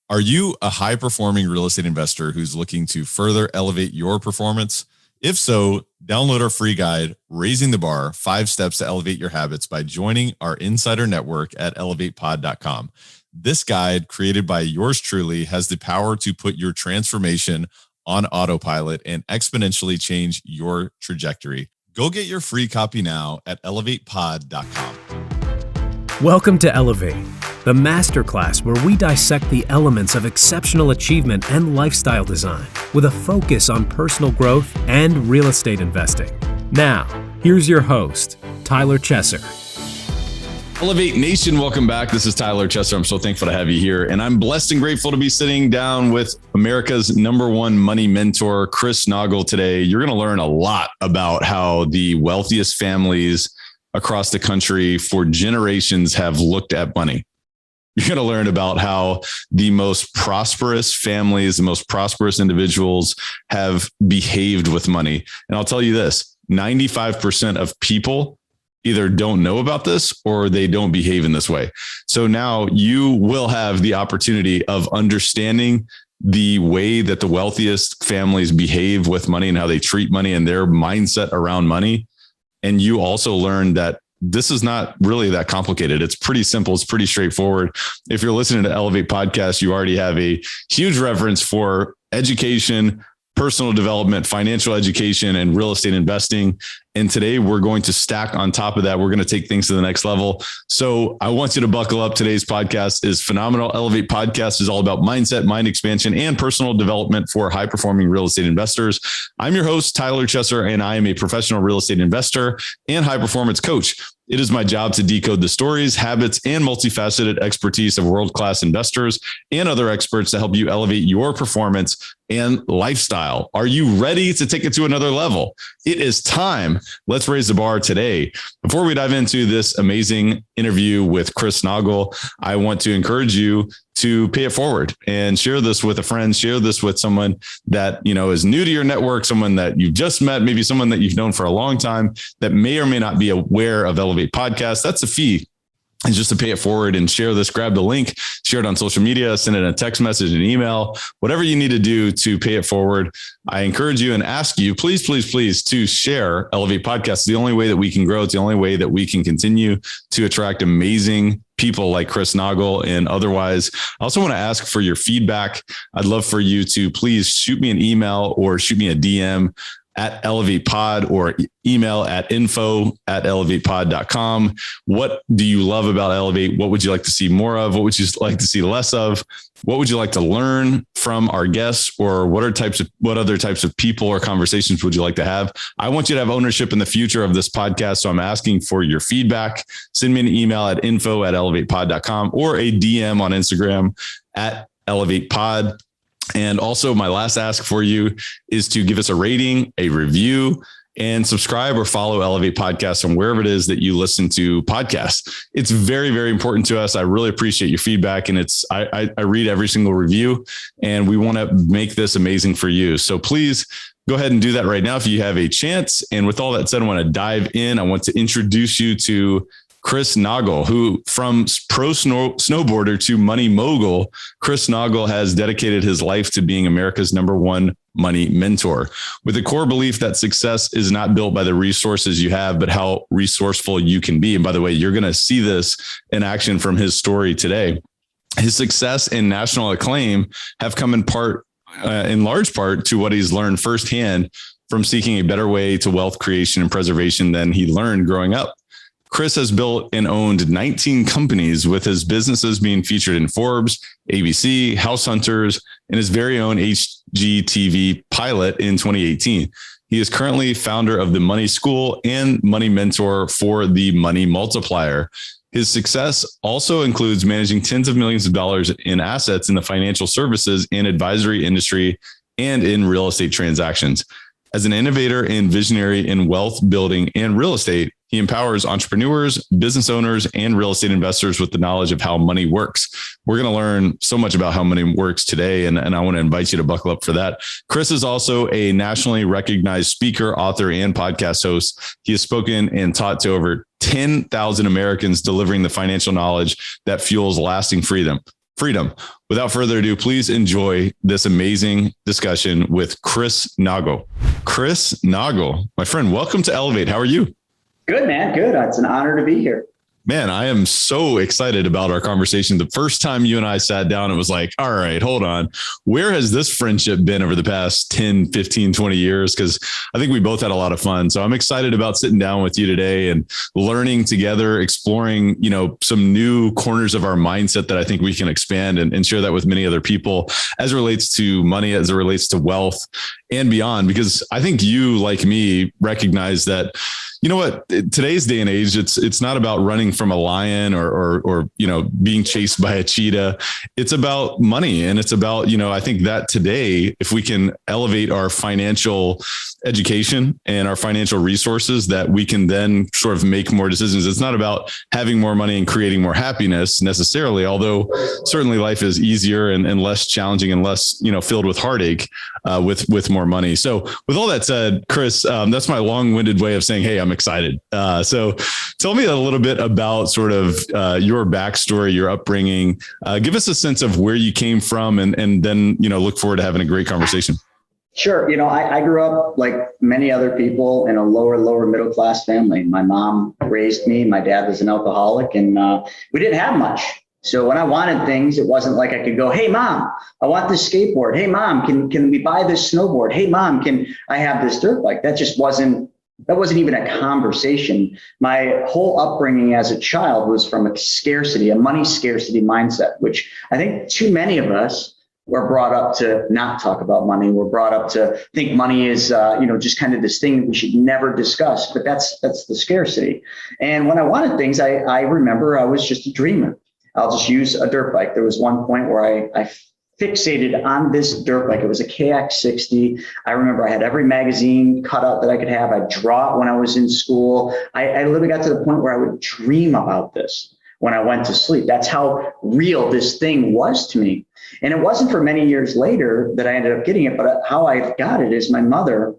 Are you a high-performing real estate investor who's looking to further elevate your performance? If so, download our free guide, Raising the Bar, 5 Steps to Elevate Your Habits, by joining our insider network at elevatepod.com. This guide, created by yours truly, has the power to put your transformation on autopilot and exponentially change your trajectory. Go get your free copy now at elevatepod.com. Welcome to Elevate, the masterclass where we dissect the elements of exceptional achievement and lifestyle design with a focus on personal growth and real estate investing. Now, here's your host, Tyler Chesser. Elevate Nation, welcome back. This is Tyler Chesser. I'm so thankful to have you here. And I'm blessed and grateful to be sitting down with America's #1 money mentor, Chris Naugle, today. You're going to learn a lot about how the wealthiest families across the country for generations have looked at money. You're going to learn about how the most prosperous families, the most prosperous individuals have behaved with money. And I'll tell you this, 95% of people either don't know about this or they don't behave in this way. So now you will have the opportunity of understanding the way that the wealthiest families behave with money and how they treat money and their mindset around money. And you also learn that this is not really that complicated. It's pretty simple. It's pretty straightforward. If you're listening to Elevate Podcast, you already have a huge reference for education, personal development, financial education, and real estate investing. And today we're going to stack on top of that. We're going to take things to the next level. So I want you to buckle up. Today's podcast is phenomenal. Elevate Podcast is all about mindset, mind expansion, and personal development for high-performing real estate investors. I'm your host, Tyler Chesser, and I am a professional real estate investor and high-performance coach. It is my job to decode the stories, habits, and multifaceted expertise of world-class investors and other experts to help you elevate your performance and lifestyle. Are you ready to take it to another level? It is time. Let's raise the bar today. Before we dive into this amazing interview with Chris Naugle, I want to encourage you to pay it forward and share this with a friend, share this with someone that, is new to your network, someone that you've just met, maybe someone that you've known for a long time that may or may not be aware of Elevate Podcast. That's a fee. And just to pay it forward and share this, grab the link, share it on social media, send it a text message, an email, whatever you need to do to pay it forward. I encourage you and ask you, please, please, please, to share Elevate Podcast. It's the only way that we can grow. It's the only way that we can continue to attract amazing people like Chris Naugle. And otherwise, I also want to ask for your feedback. I'd love for you to please shoot me an email or shoot me a DM at Elevate Pod or email at info@elevatepod.com. What do you love about Elevate? What would you like to see more of? What would you like to see less of? What would you like to learn from our guests, or what other types of people or conversations would you like to have? I want you to have ownership in the future of this podcast. So I'm asking for your feedback. Send me an email at info@elevatepod.com or a DM on Instagram at elevatepod. And also my last ask for you is to give us a rating, a review, and subscribe or follow Elevate Podcast on wherever it is that you listen to podcasts. It's very, very important to us. I really appreciate your feedback. And I read every single review, and we want to make this amazing for you. So please go ahead and do that right now if you have a chance. And with all that said, I want to dive in. I want to introduce you to Chris Naugle, who from pro-snowboarder to money mogul, Chris Naugle has dedicated his life to being America's #1 money mentor, with a core belief that success is not built by the resources you have, but how resourceful you can be. And by the way, you're going to see this in action from his story today. His success and national acclaim have come in large part to what he's learned firsthand from seeking a better way to wealth creation and preservation than he learned growing up. Chris has built and owned 19 companies, with his businesses being featured in Forbes, ABC, House Hunters, and his very own HGTV pilot in 2018. He is currently founder of the Money School and money mentor for the Money Multiplier. His success also includes managing tens of millions of dollars in assets in the financial services and advisory industry and in real estate transactions. As an innovator and visionary in wealth building and real estate, he empowers entrepreneurs, business owners, and real estate investors with the knowledge of how money works. We're going to learn so much about how money works today, and I want to invite you to buckle up for that. Chris is also a nationally recognized speaker, author, and podcast host. He has spoken and taught to over 10,000 Americans, delivering the financial knowledge that fuels lasting freedom. freedom. Without further ado, please enjoy this amazing discussion with Chris Naugle. Chris Naugle, my friend, welcome to Elevate. How are you? Good, man. Good. It's an honor to be here. Man, I am so excited about our conversation. The first time you and I sat down, it was like, all right, hold on. Where has this friendship been over the past 10, 15, 20 years? Because I think we both had a lot of fun. So I'm excited about sitting down with you today and learning together, exploring, some new corners of our mindset that I think we can expand and share that with many other people as it relates to money, as it relates to wealth and beyond. Because I think you, like me, recognize that, you know what, today's day and age, it's not about running from a lion or being chased by a cheetah. It's about money. And it's about, I think that today, if we can elevate our financial education and our financial resources, that we can then sort of make more decisions. It's not about having more money and creating more happiness necessarily, although certainly life is easier and less challenging and less, filled with heartache with more money. So with all that said, Chris, that's my long-winded way of saying, hey, I'm excited. So tell me a little bit about sort of your backstory, your upbringing. Give us a sense of where you came from and then, look forward to having a great conversation. Sure. I grew up like many other people in a lower middle class family. My mom raised me. My dad was an alcoholic and we didn't have much. So when I wanted things, it wasn't like I could go, hey, mom, I want this skateboard. Hey, mom, can we buy this snowboard? Hey, mom, can I have this dirt bike? That wasn't even a conversation. My whole upbringing as a child was from a money scarcity mindset, which I think too many of us were brought up to not talk about money. We're brought up to think money is, just kind of this thing that we should never discuss, but that's the scarcity. And when I wanted things, I remember I was just a dreamer. I'll just use a dirt bike. There was one point where I fixated on this dirt bike. It was a KX60. I remember I had every magazine cut out that I could have. I'd draw it when I was in school. I literally got to the point where I would dream about this when I went to sleep. That's how real this thing was to me. And it wasn't for many years later that I ended up getting it, but how I got it is my mother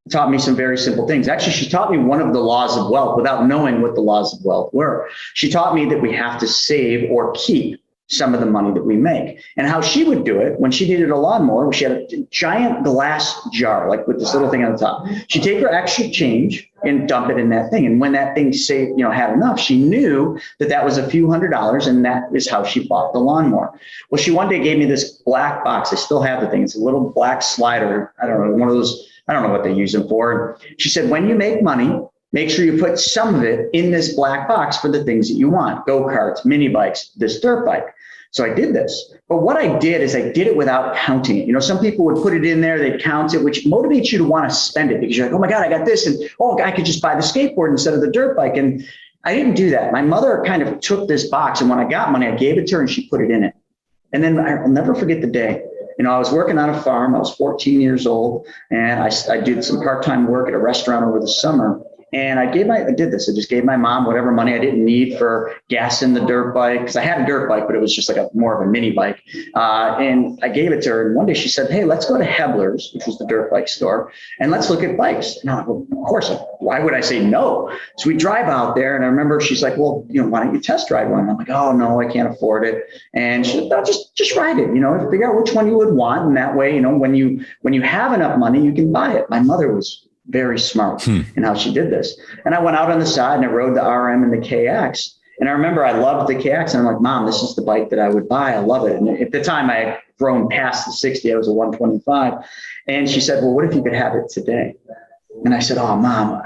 taught me some very simple things. Actually, she taught me one of the laws of wealth without knowing what the laws of wealth were. She taught me that we have to save or keep some of the money that we make. And how she would do it when she needed a lawnmower, she had a giant glass jar, like with this little thing on the top. She'd take her extra change and dump it in that thing. And when that thing had enough, she knew that was a few $100s, and that is how she bought the lawnmower. Well, she one day gave me this black box. I still have the thing. It's a little black slider. I don't know, one of those, I don't know what they use them for. She said, when you make money, make sure you put some of it in this black box for the things that you want. Go-karts, mini bikes, this dirt bike. So I did this. But what I did is I did it without counting it. Some people would put it in there, they'd count it, which motivates you to want to spend it because you're like, oh my God, I got this. And I could just buy the skateboard instead of the dirt bike. And I didn't do that. My mother kind of took this box, and when I got money, I gave it to her and she put it in it. And then I'll never forget the day. I was working on a farm. I was 14 years old, and I did some part-time work at a restaurant over the summer. And I did this. I just gave my mom whatever money I didn't need for gas in the dirt bike, because I had a dirt bike, but it was just like more of a mini bike. And I gave it to her. And one day she said, hey, let's go to Hebler's, which was the dirt bike store, and let's look at bikes. And I'm like, well, of course, why would I say no? So we drive out there, and I remember she's like, well, why don't you test drive one? And I'm like, oh no, I can't afford it. And she said, no, just ride it, figure out which one you would want. And that way, when you have enough money, you can buy it. My mother was very smart in how she did this. And I went out on the side and I rode the RM and the KX. And I remember I loved the KX. And I'm like, Mom, this is the bike that I would buy. I love it. And at the time I had grown past the 60. I was a 125. And she said, well, what if you could have it today? And I said, oh, Mom,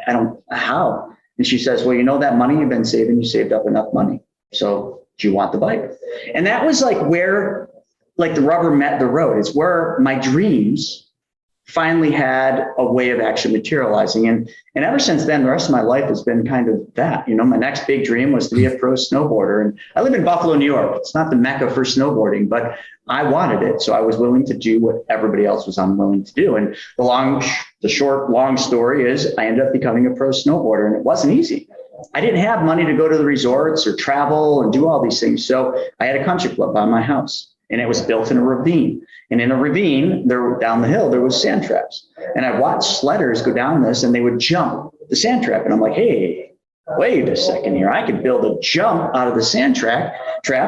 I don't, how? And she says, well, that money you've been saving, you saved up enough money. So do you want the bike? And that was like where the rubber met the road. It's where my dreams finally had a way of actually materializing. And ever since then, the rest of my life has been kind of that. My next big dream was to be a pro snowboarder. And I live in Buffalo, New York. It's not the mecca for snowboarding, but I wanted it. So I was willing to do what everybody else was unwilling to do. And the short, long story is I ended up becoming a pro snowboarder, and it wasn't easy. I didn't have money to go to the resorts or travel and do all these things. So I had a country club by my house, and it was built in a ravine. And in a ravine, down the hill, there was sand traps. And I watched sledders go down this, and they would jump the sand trap. And I'm like, hey, wait a second here, I could build a jump out of the sand trap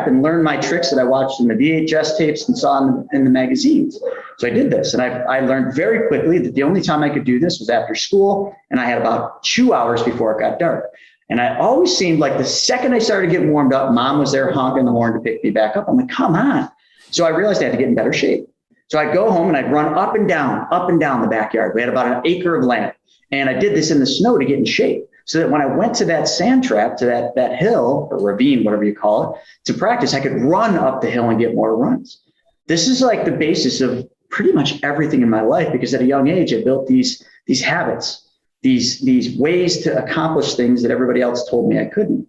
and learn my tricks that I watched in the VHS tapes and saw in the magazines. So I did this, and I learned very quickly that the only time I could do this was after school, and I had about 2 hours before it got dark. And I always seemed like the second I started getting warmed up, mom was there honking the horn to pick me back up. I'm like, come on. So I realized I had to get in better shape. So I'd go home and I'd run up and down the backyard. We had about an acre of land. And I did this in the snow to get in shape, so that when I went to that sand trap, to that hill or ravine, whatever you call it, to practice, I could run up the hill and get more runs. This is like the basis of pretty much everything in my life, because at a young age, I built these habits, these ways to accomplish things that everybody else told me I couldn't.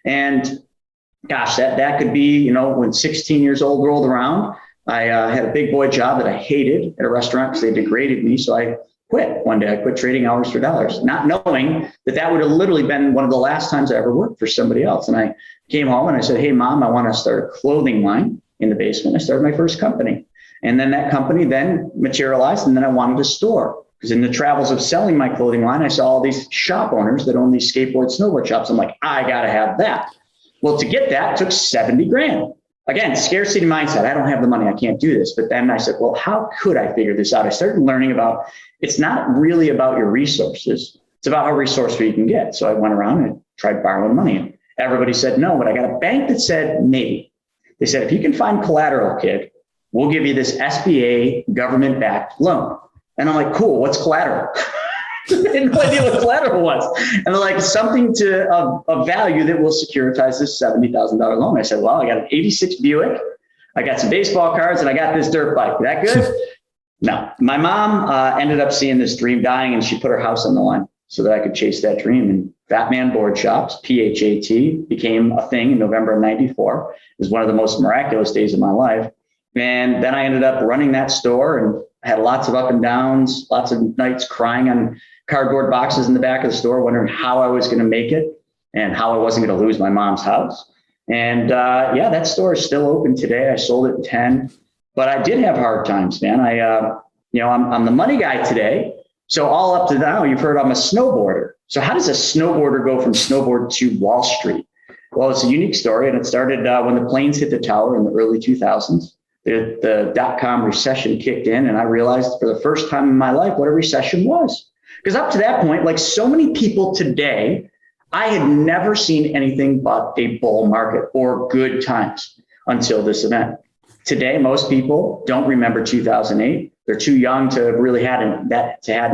And gosh, that could be, when 16 years old rolled around, I had a big boy job that I hated at a restaurant because they degraded me. So I quit one day. I quit trading hours for dollars, not knowing that would have literally been one of the last times I ever worked for somebody else. And I came home and I said, hey, mom, I want to start a clothing line in the basement. I started my first company. And then that company then materialized. And then I wanted a store, because in the travels of selling my clothing line, I saw all these shop owners that own these skateboard, snowboard shops. I'm like, I got to have that. Well, to get that, it took 70 grand. Again, scarcity mindset. I don't have the money. I can't do this. But then I said, well, how could I figure this out? I started learning about, it's not really about your resources. It's about how resourceful you can get. So I went around and tried borrowing money. Everybody said no, but I got a bank that said maybe. They said, if you can find collateral, kid, we'll give you this SBA government-backed loan. And I'm like, cool, what's collateral? I had no idea what collateral was. And they're like, something of value that will securitize this $70,000 loan. I said, well, I got an 86 Buick, I got some baseball cards, and I got this dirt bike. That good? No. My mom ended up seeing this dream dying, and she put her house on the line so that I could chase that dream. And Fat Man Board Shops, PHAT, became a thing in November of '94. It was one of the most miraculous days of my life. And then I ended up running that store and had lots of up and downs, lots of nights crying on cardboard boxes in the back of the store, wondering how I was going to make it and how I wasn't going to lose my mom's house. And that store is still open today. I sold it in 10, but I did have hard times, man. I'm the money guy today. So all up to now, you've heard I'm a snowboarder. So how does a snowboarder go from snowboard to Wall Street? Well, it's a unique story, and it started when the planes hit the tower in the early 2000s. The dot-com recession kicked in, and I realized for the first time in my life what a recession was. Because up to that point, like so many people today, I had never seen anything but a bull market or good times until this event. Today, most people don't remember 2008. They're too young to really have an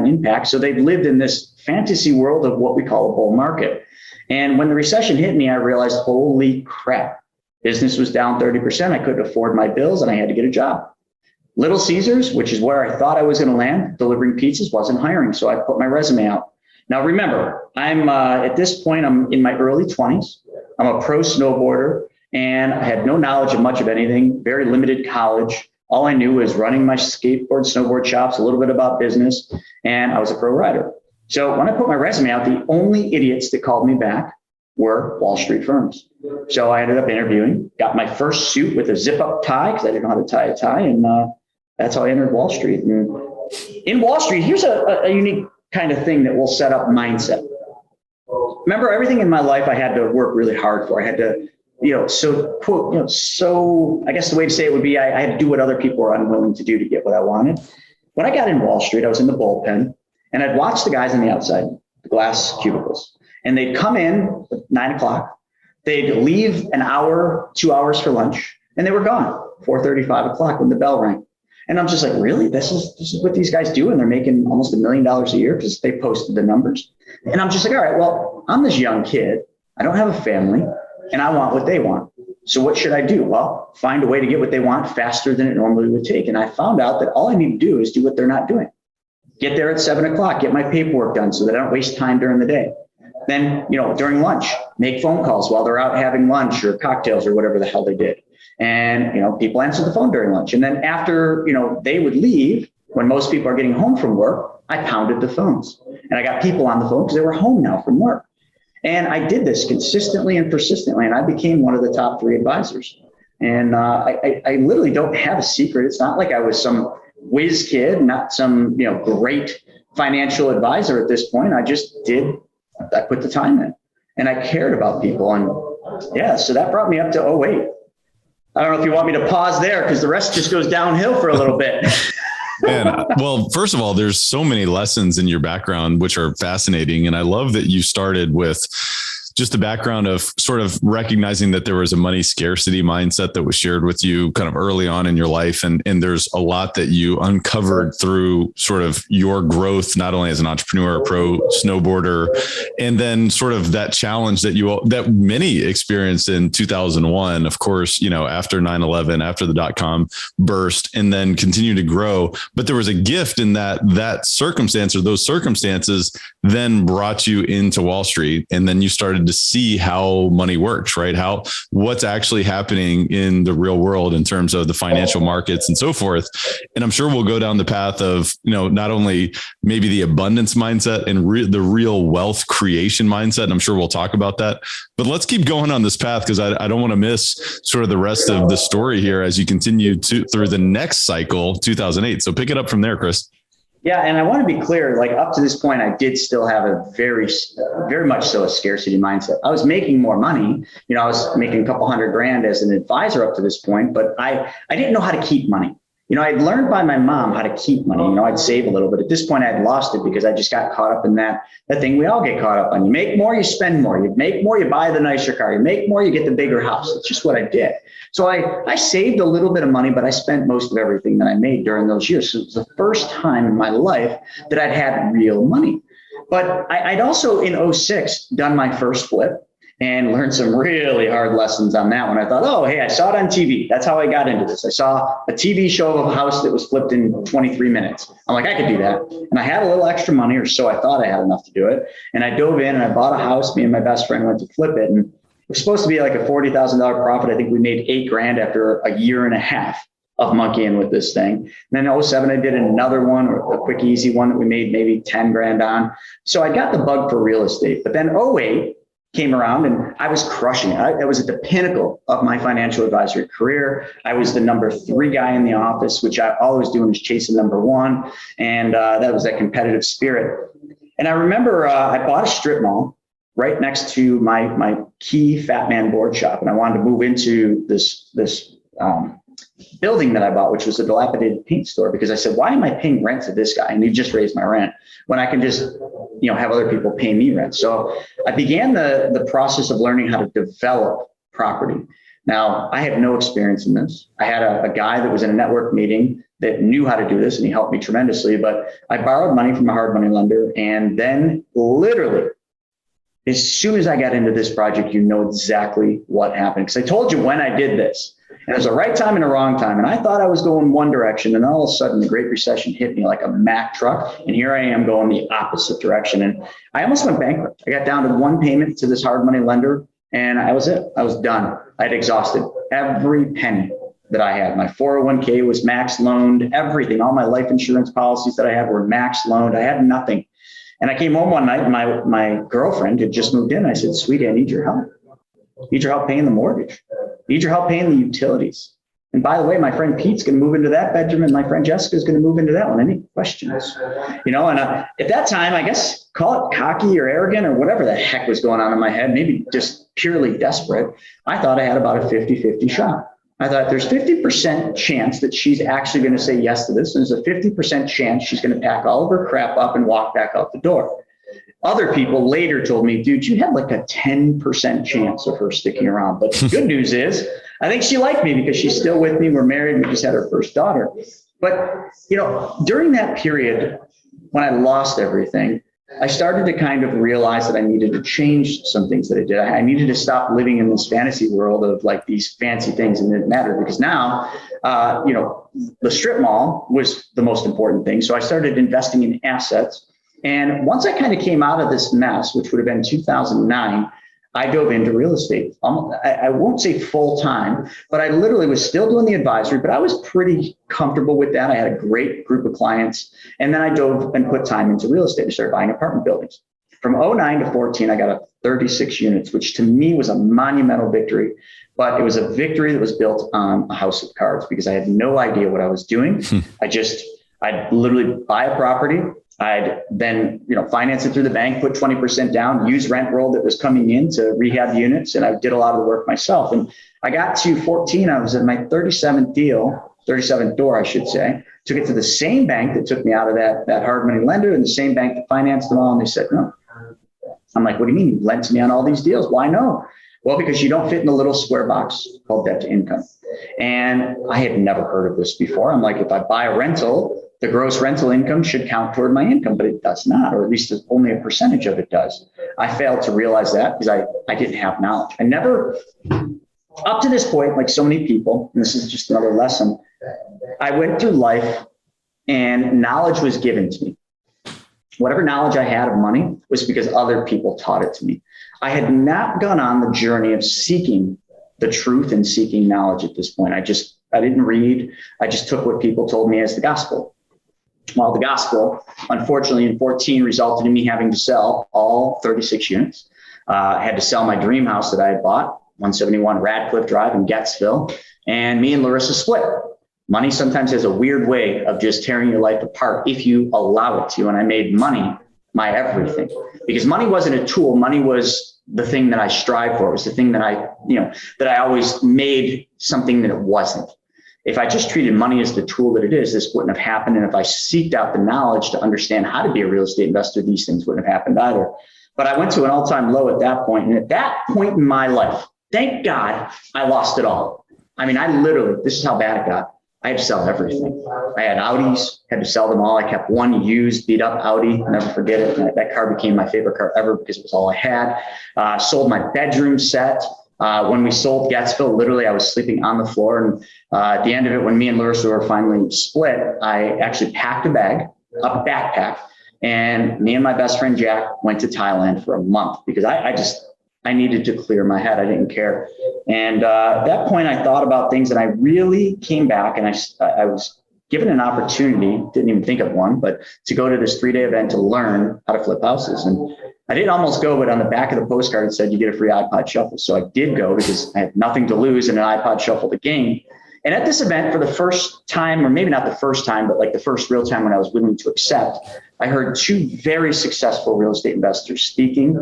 impact. So they've lived in this fantasy world of what we call a bull market. And when the recession hit me, I realized, holy crap, business was down 30%. I couldn't afford my bills and I had to get a job. Little Caesars, which is where I thought I was going to land, delivering pizzas, wasn't hiring. So I put my resume out. Now, remember, I'm at this point, I'm in my early 20s. I'm a pro snowboarder, and I had no knowledge of much of anything, very limited college. All I knew was running my skateboard, snowboard shops, a little bit about business, and I was a pro rider. So when I put my resume out, the only idiots that called me back were Wall Street firms. So I ended up interviewing, got my first suit with a zip-up tie because I didn't know how to tie a tie, and that's how I entered Wall Street. And in Wall Street, here's a unique kind of thing that will set up mindset. Remember, everything in my life I had to work really hard for. I had to, so I guess the way to say it would be I had to do what other people were unwilling to do to get what I wanted. When I got in Wall Street, I was in the bullpen, and I'd watch the guys on the outside, the glass cubicles, and they'd come in at 9 o'clock. They'd leave an hour, 2 hours for lunch, and they were gone 4:30, 5 o'clock when the bell rang. And I'm just like, really? This is what these guys do? And they're making almost $1 million a year because they posted the numbers. And I'm just like, all right, well, I'm this young kid. I don't have a family, and I want what they want. So what should I do? Well, find a way to get what they want faster than it normally would take. And I found out that all I need to do is do what they're not doing. Get there at 7 o'clock, get my paperwork done so that I don't waste time during the day. Then, during lunch, make phone calls while they're out having lunch or cocktails or whatever the hell they did. And, people answer the phone during lunch. And then after, they would leave, when most people are getting home from work, I pounded the phones. And I got people on the phone because they were home now from work. And I did this consistently and persistently. And I became one of the top 3 advisors. And I literally don't have a secret. It's not like I was some whiz kid, not some, great financial advisor at this point. I put the time in. and I cared about people. And yeah, so that brought me up to 08. I don't know if you want me to pause there because the rest just goes downhill for a little bit. Man, well, first of all, there's so many lessons in your background, which are fascinating. And I love that you started with just the background of sort of recognizing that there was a money scarcity mindset that was shared with you kind of early on in your life. And there's a lot that you uncovered through sort of your growth, not only as an entrepreneur, pro snowboarder, and then sort of that challenge that many experienced in 2001, of course, after 9/11, after the dot-com burst, and then continue to grow. But there was a gift in that circumstance, or those circumstances then brought you into Wall Street. And then you started to see how money works, right? What's actually happening in the real world in terms of the financial markets and so forth. And I'm sure we'll go down the path of, not only maybe the abundance mindset and the real wealth creation mindset. And I'm sure we'll talk about that, but let's keep going on this path because I don't want to miss sort of the rest of the story here as you continue through the next cycle, 2008. So pick it up from there, Chris. Yeah. And I want to be clear, like up to this point, I did still have a very, very much so a scarcity mindset. I was making more money. I was making a couple $100,000 as an advisor up to this point, but I didn't know how to keep money. I'd learned by my mom how to keep money. I'd save a little, but at this point I'd lost it because I just got caught up in that thing we all get caught up on. You make more, you spend more. You make more, you buy the nicer car. You make more, you get the bigger house. It's just what I did. So I saved a little bit of money, but I spent most of everything that I made during those years. So it was the first time in my life that I'd had real money. But I'd also in 06 done my first flip and learned some really hard lessons on that one. I thought, oh, hey, I saw it on TV. That's how I got into this. I saw a TV show of a house that was flipped in 23 minutes. I'm like, I could do that. And I had a little extra money, or so I thought I had enough to do it. And I dove in and I bought a house. Me and my best friend went to flip it. And it was supposed to be like a $40,000 profit. I think we made $8,000 after a year and a half of monkeying with this thing. And then 07, I did another one, or a quick, easy one that we made maybe $10,000 on. So I got the bug for real estate. But then 08 came around and I was crushing it. I was at the pinnacle of my financial advisory career. I was the number 3 guy in the office, which I always doing is chasing number 1. And that was that competitive spirit. And I remember I bought a strip mall right next to my key Fat Man board shop. And I wanted to move into this building that I bought, which was a dilapidated paint store, because I said, why am I paying rent to this guy? And he just raised my rent when I can just, have other people pay me rent. So I began the process of learning how to develop property. Now, I had no experience in this. I had a guy that was in a network meeting that knew how to do this, and he helped me tremendously. But I borrowed money from a hard money lender. And then literally, as soon as I got into this project, you know exactly what happened. Because I told you when I did this. And it was a right time and a wrong time. And I thought I was going one direction. And all of a sudden, the Great Recession hit me like a Mack truck. And here I am going the opposite direction. And I almost went bankrupt. I got down to one payment to this hard money lender. And I was it. I was done. I had exhausted every penny that I had. My 401k was max loaned. Everything, all my life insurance policies that I had were max loaned. I had nothing. And I came home one night and my girlfriend had just moved in. I said, sweetie, I need your help. I need your help paying the mortgage. I need your help paying the utilities. And by the way, my friend Pete's going to move into that bedroom and my friend Jessica is going to move into that one. Any questions? And at that time, I guess, call it cocky or arrogant or whatever the heck was going on in my head, maybe just purely desperate. I thought I had about a 50-50 shot. I thought there's 50% chance that she's actually going to say yes to this. And there's a 50% chance she's going to pack all of her crap up and walk back out the door. Other people later told me, dude, you had like a 10% chance of her sticking around. But the good news is, I think she liked me because she's still with me. We're married. We just had our first daughter. But, during that period when I lost everything, I started to kind of realize that I needed to change some things that I did. I needed to stop living in this fantasy world of like these fancy things and it didn't matter because now, the strip mall was the most important thing. So I started investing in assets. And once I kind of came out of this mess, which would have been 2009, I dove into real estate. I won't say full time, but I literally was still doing the advisory, but I was pretty comfortable with that. I had a great group of clients. And then I dove and put time into real estate and started buying apartment buildings. From 09 to 14, I got up 36 units, which to me was a monumental victory. But it was a victory that was built on a house of cards because I had no idea what I was doing. I'd literally buy a property. I'd then, finance it through the bank, put 20% down, use rent roll that was coming in to rehab units. And I did a lot of the work myself. And I got to 14. I was at my 37th door, I should say. Took it to the same bank that took me out of that hard money lender and the same bank that financed them all. And they said, no. I'm like, what do you mean? You lent to me on all these deals. Why no? Well, because you don't fit in the little square box called debt to income. And I had never heard of this before. I'm like, if I buy a rental, the gross rental income should count toward my income, but it does not, or at least only a percentage of it does. I failed to realize that because I didn't have knowledge. I never, up to this point, like so many people, and this is just another lesson, I went through life and knowledge was given to me. Whatever knowledge I had of money was because other people taught it to me. I had not gone on the journey of seeking the truth and seeking knowledge at this point. I didn't read. I just took what people told me as the gospel. Well, the gospel, unfortunately, in 14 resulted in me having to sell all 36 units. I had to sell my dream house that I had bought, 171 Radcliffe Drive in Gettsville, and me and Larissa split. Money sometimes has a weird way of just tearing your life apart if you allow it to. And I made money my everything, because money wasn't a tool. Money was the thing that I strive for. It was the thing that I always made something that it wasn't. If I just treated money as the tool that it is, this wouldn't have happened. And if I seeked out the knowledge to understand how to be a real estate investor, these things wouldn't have happened either. But I went to an all-time low at that point. And at that point in my life, thank God I lost it all. I mean, this is how bad it got. I had to sell everything. I had Audis, had to sell them all. I kept one used, beat up Audi. I'll never forget it. That car became my favorite car ever because it was all I had. Sold my bedroom set. When we sold Gettsville, literally I was sleeping on the floor. And at the end of it, when me and Larissa were finally split, I actually packed a backpack, and me and my best friend Jack went to Thailand for a month because I needed to clear my head. I didn't care. And at that point, I thought about things, and I really came back, and I was given an opportunity, didn't even think of one, but to go to this 3-day event to learn how to flip houses. And I didn't almost go, but on the back of the postcard, it said you get a free iPod shuffle. So I did go because I had nothing to lose and an iPod shuffle to gain. And at this event, for the first time, or maybe not the first time, but like the first real time when I was willing to accept, I heard 2 very successful real estate investors speaking.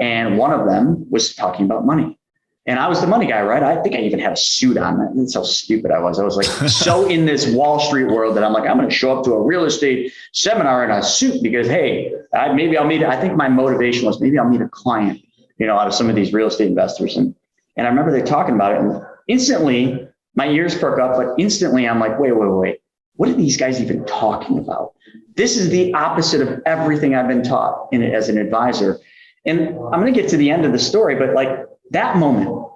And one of them was talking about money. And I was the money guy, right? I think I even had a suit on. That's how stupid I was. I was like so in this Wall Street world that I'm like, I'm going to show up to a real estate seminar in a suit because, hey, I think my motivation was maybe I'll meet a client, out of some of these real estate investors. And I remember they talking about it, and instantly my ears perk up, but instantly I'm like, wait. What are these guys even talking about? This is the opposite of everything I've been taught as an advisor. And I'm going to get to the end of the story, but like that moment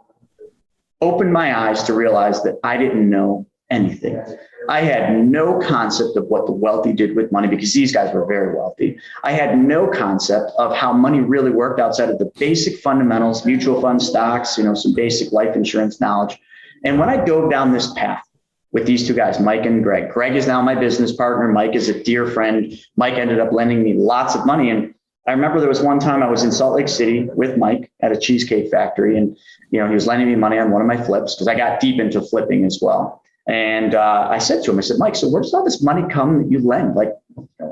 opened my eyes to realize that I didn't know anything. I had no concept of what the wealthy did with money because these guys were very wealthy. I had no concept of how money really worked outside of the basic fundamentals, mutual fund stocks, some basic life insurance knowledge. And when I dove down this path with these 2 guys, Mike and Greg, Greg is now my business partner. Mike is a dear friend. Mike ended up lending me lots of money. And I remember there was one time I was in Salt Lake City with Mike at a cheesecake factory, and he was lending me money on one of my flips because I got deep into flipping as well. And I said to him, I said, Mike, so where does all this money come that you lend? Like,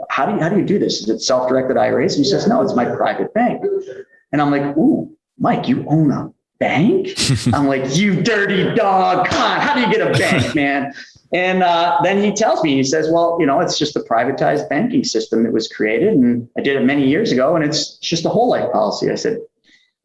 how do you do this? Is it self-directed IRAs? And he says, no, it's my private bank. And I'm like, ooh, Mike, you own a bank? I'm like, you dirty dog. Come on, how do you get a bank, man? And then he tells me, he says, well, it's just a privatized banking system that was created. And I did it many years ago. And it's just a whole life policy. I said,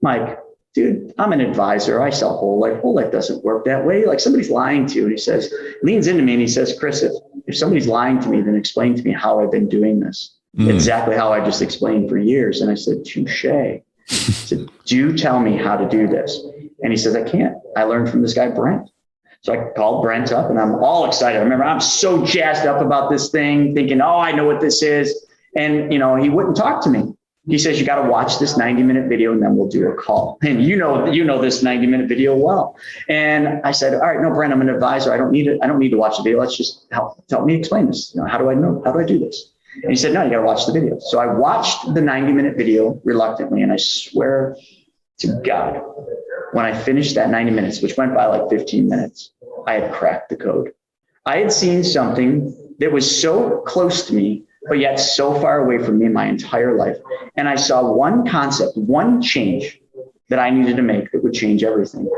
Mike, dude, I'm an advisor. I sell whole life. Whole life doesn't work that way. Like somebody's lying to you. And he says, leans into me and he says, Chris, if somebody's lying to me, then explain to me how I've been doing this. Exactly how I just explained for years. And I said, touche. I said, do tell me how to do this. And he says, I can't. I learned from this guy, Brent. So I called Brent up and I'm all excited. I remember I'm so jazzed up about this thing, thinking, oh, I know what this is. And, he wouldn't talk to me. He says, you got to watch this 90-minute video and then we'll do a call. And you know this 90-minute video well. And I said, all right, no, Brent, I'm an advisor. I don't need to watch the video. Let's just help me explain this. How do I do this? And he said, no, you got to watch the video. So I watched the 90-minute video reluctantly. And I swear to God, when I finished that 90 minutes, which went by like 15 minutes, I had cracked the code. I had seen something that was so close to me but yet so far away from me my entire life. And I saw one concept, one change that I needed to make that would change everything.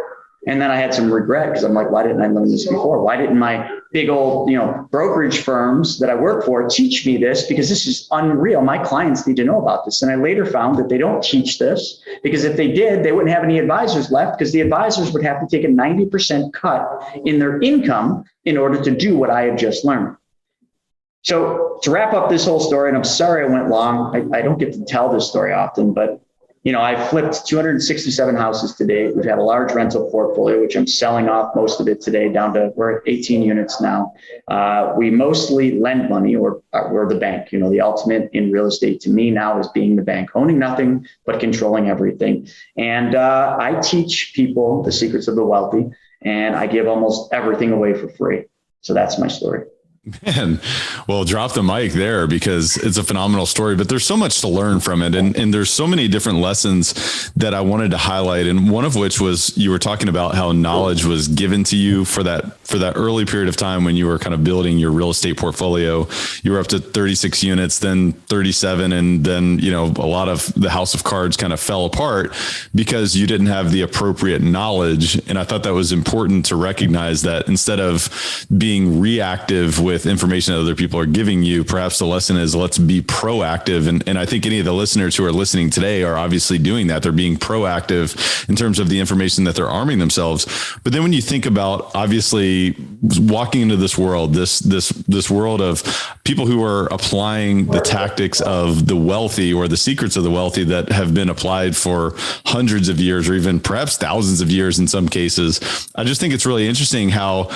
And then I had some regret because I'm like, why didn't I learn this before? Why didn't my big old, brokerage firms that I work for teach me this? Because this is unreal. My clients need to know about this. And I later found that they don't teach this because if they did, they wouldn't have any advisors left because the advisors would have to take a 90% cut in their income in order to do what I had just learned. So to wrap up this whole story, and I'm sorry I went long. I don't get to tell this story often, but I flipped 267 houses to date. We've had a large rental portfolio, which I'm selling off most of it today down to, we're at 18 units now. We mostly lend money, or we're the bank. The ultimate in real estate to me now is being the bank, owning nothing, but controlling everything. And I teach people the secrets of the wealthy, and I give almost everything away for free. So that's my story. Man, well, drop the mic there because it's a phenomenal story, but there's so much to learn from it. And there's so many different lessons that I wanted to highlight. And one of which was you were talking about how knowledge was given to you for that early period of time when you were kind of building your real estate portfolio. You were up to 36 units, then 37. And then, a lot of the house of cards kind of fell apart because you didn't have the appropriate knowledge. And I thought that was important to recognize that instead of being reactive with information that other people are giving you, perhaps the lesson is let's be proactive. And I think any of the listeners who are listening today are obviously doing that. They're being proactive in terms of the information that they're arming themselves. But then when you think about obviously walking into this world, this world of people who are applying the tactics of the wealthy or the secrets of the wealthy that have been applied for hundreds of years or even perhaps thousands of years in some cases, I just think it's really interesting how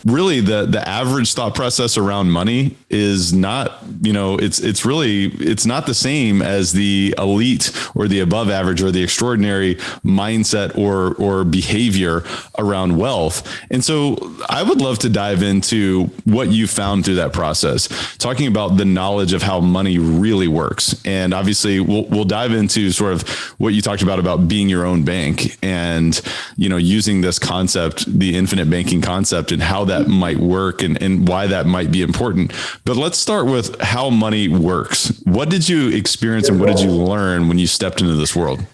really the average thought process around money is not, it's not the same as the elite or the above average or the extraordinary mindset or behavior around wealth. And so I would love to dive into what you found through that process, talking about the knowledge of how money really works. And obviously we'll dive into sort of what you talked about being your own bank and, using this concept, the infinite banking concept, and how that might work and why that might be important. But let's start with how money works. What did you experience and what did you learn when you stepped into this world?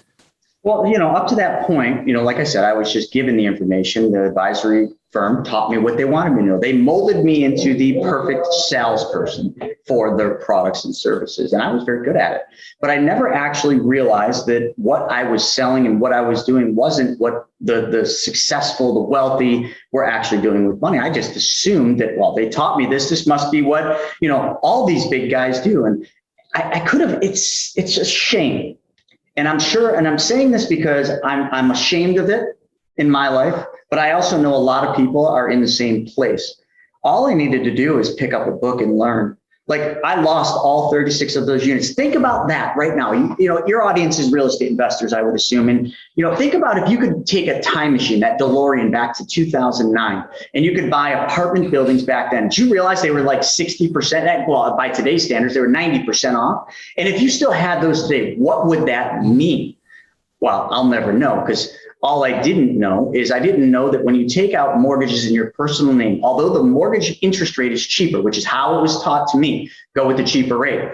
Well, up to that point, like I said, I was just given the information. The advisory firm taught me what they wanted me to know. They molded me into the perfect salesperson for their products and services. And I was very good at it. But I never actually realized that what I was selling and what I was doing wasn't what the successful, the wealthy were actually doing with money. I just assumed that, well, they taught me this must be what, all these big guys do. And I could have, it's a shame. And I'm sure, and I'm saying this because I'm ashamed of it in my life, but I also know a lot of people are in the same place. All I needed to do is pick up a book and learn. Like I lost all 36 of those units. Think about that right now. Your audience is real estate investors, I would assume. And, think about if you could take a time machine, that DeLorean back to 2009, and you could buy apartment buildings back then. Did you realize they were like 60%? Well, by today's standards, they were 90% off. And if you still had those today, what would that mean? Well, I'll never know, because all I didn't know is I didn't know that when you take out mortgages in your personal name, although the mortgage interest rate is cheaper, which is how it was taught to me, go with the cheaper rate,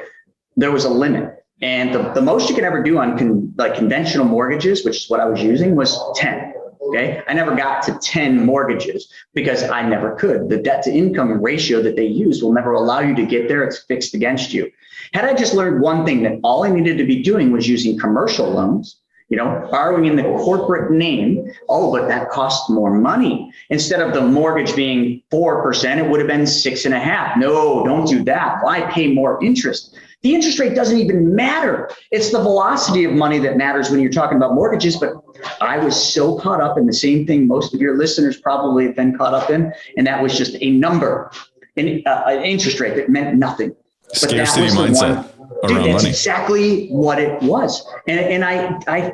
there was a limit. And the most you could ever do on conventional mortgages, which is what I was using, was 10. Okay. I never got to 10 mortgages because I never could. The debt to income ratio that they use will never allow you to get there. It's fixed against you. Had I just learned one thing, that all I needed to be doing was using commercial loans, borrowing in the corporate name. Oh, but that costs more money. Instead of the mortgage being 4%, it would have been 6.5%. No, don't do that. Why pay more interest? The interest rate doesn't even matter. It's the velocity of money that matters when you're talking about mortgages. But I was so caught up in the same thing most of your listeners probably have been caught up in, and that was just a number, an interest rate that meant nothing. Scarcity mindset. Dude, that's money. Exactly what it was. And I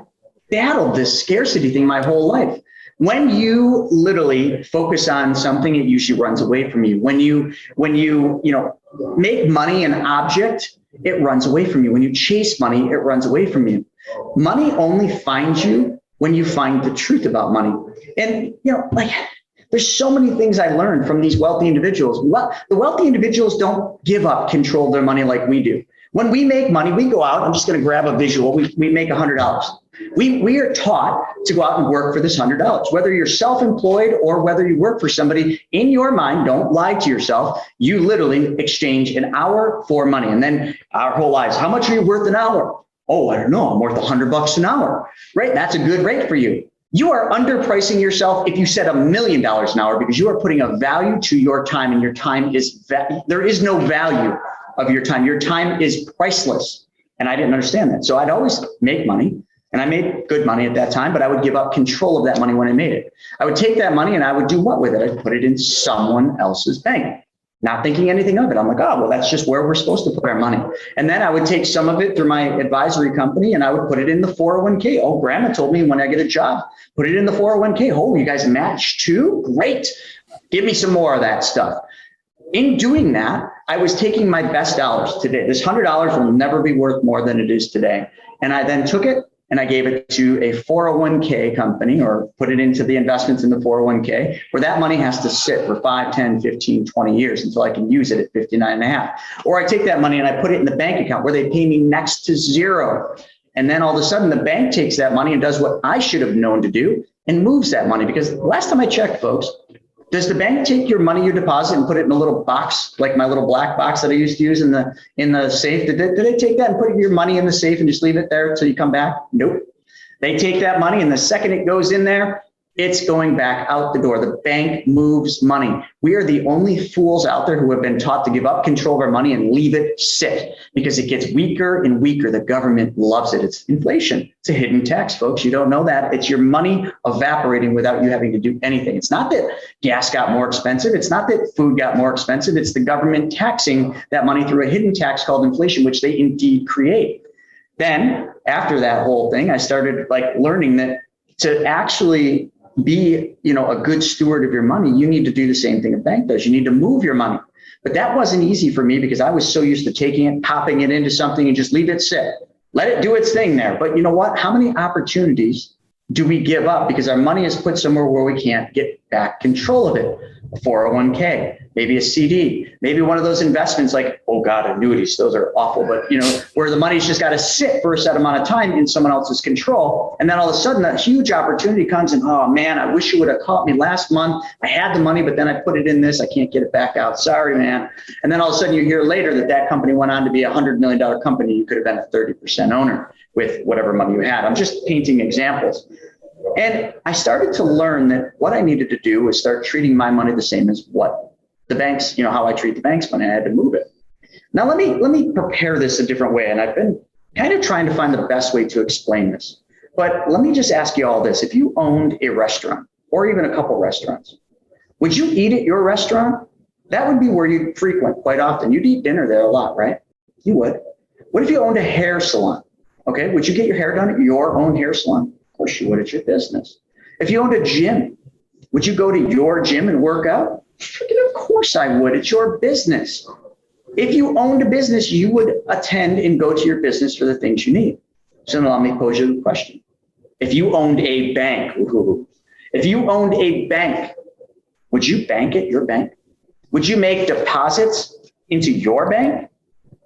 battled this scarcity thing my whole life. When you literally focus on something, it usually runs away from you. When you make money an object, it runs away from you. When you chase money, it runs away from you. Money only finds you when you find the truth about money. And There's so many things I learned from these wealthy individuals. Well, the wealthy individuals don't give up control of their money like we do. When we make money, we go out. I'm just going to grab a visual. We make $100. We are taught to go out and work for this $100. Whether you're self-employed or whether you work for somebody, in your mind, don't lie to yourself. You literally exchange an hour for money. And then our whole lives, how much are you worth an hour? Oh, I don't know. I'm worth $100 an hour, right? That's a good rate for you. You are underpricing yourself if you set $1 million an hour, because you are putting a value to your time, and your time is, there is no value of your time. Your time is priceless. And I didn't understand that. So I'd always make money, and I made good money at that time, but I would give up control of that money when I made it. I would take that money and I would do what with it? I'd put it in someone else's bank, not thinking anything of it. I'm like, oh, well, that's just where we're supposed to put our money. And then I would take some of it through my advisory company and I would put it in the 401k. Oh, grandma told me when I get a job, put it in the 401k. Oh, you guys match too? Great. Give me some more of that stuff. In doing that, I was taking my best dollars today. This $100 will never be worth more than it is today. And I then took it and I gave it to a 401k company, or put it into the investments in the 401k, where that money has to sit for 5, 10, 15, 20 years until I can use it at 59 and a half. Or I take that money and I put it in the bank account where they pay me next to zero. And then all of a sudden the bank takes that money and does what I should have known to do and moves that money. Because last time I checked, folks, does the bank take your money you deposit and put it in a little box, like my little black box that I used to use in the safe? Did they take that and put your money in the safe and just leave it there until you come back? Nope. They take that money, and the second it goes in there, it's going back out the door. The bank moves money. We are the only fools out there who have been taught to give up control of our money and leave it sit, because it gets weaker and weaker. The government loves it. It's inflation. It's a hidden tax, folks. You don't know that. It's your money evaporating without you having to do anything. It's not that gas got more expensive. It's not that food got more expensive. It's the government taxing that money through a hidden tax called inflation, which they indeed create. Then after that whole thing, I started learning that to actually be, a good steward of your money, you need to do the same thing a bank does. You need to move your money. But that wasn't easy for me, because I was so used to taking it, popping it into something and just leave it sit. Let it do its thing there. But you know what? How many opportunities do we give up because our money is put somewhere where we can't get back control of it? A 401k, maybe a CD, maybe one of those investments like, oh God, annuities, those are awful, but where the money's just got to sit for a set amount of time in someone else's control. And then all of a sudden a huge opportunity comes and, oh man, I wish you would have caught me last month. I had the money, but then I put it in this. I can't get it back out. Sorry, man. And then all of a sudden you hear later that company went on to be $100 million company. You could have been a 30% owner with whatever money you had. I'm just painting examples. And I started to learn that what I needed to do was start treating my money the same as what the banks, how I treat the bank's money. I had to move it. Now, let me prepare this a different way. And I've been kind of trying to find the best way to explain this. But let me just ask you all this. If you owned a restaurant or even a couple restaurants, would you eat at your restaurant? That would be where you frequent quite often. You'd eat dinner there a lot, right? You would. What if you owned a hair salon? Okay, would you get your hair done at your own hair salon? Of course you would. It's your business. If you owned a gym, would you go to your gym and work out? Of course I would. It's your business. If you owned a business, you would attend and go to your business for the things you need. So now let me pose you a question. If you owned a bank, would you bank at your bank? Would you make deposits into your bank?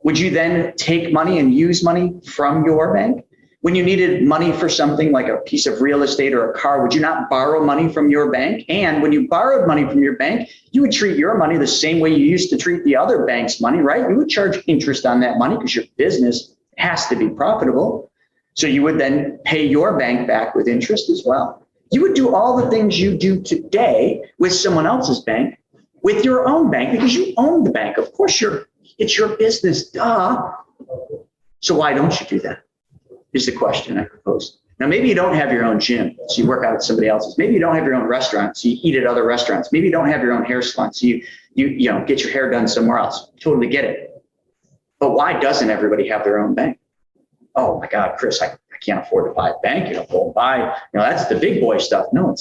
Would you then take money and use money from your bank? When you needed money for something like a piece of real estate or a car, would you not borrow money from your bank? And when you borrowed money from your bank, you would treat your money the same way you used to treat the other bank's money, right? You would charge interest on that money because your business has to be profitable. So you would then pay your bank back with interest as well. You would do all the things you do today with someone else's bank, with your own bank, because you own the bank. Of course, it's your business, duh. So why don't you do that? Is the question I propose. Now, maybe you don't have your own gym, so you work out at somebody else's. Maybe you don't have your own restaurant, so you eat at other restaurants. Maybe you don't have your own hair salon, so you get your hair done somewhere else. Totally get it. But why doesn't everybody have their own bank? Oh my God, Chris, I can't afford to buy a bank. That's the big boy stuff. No,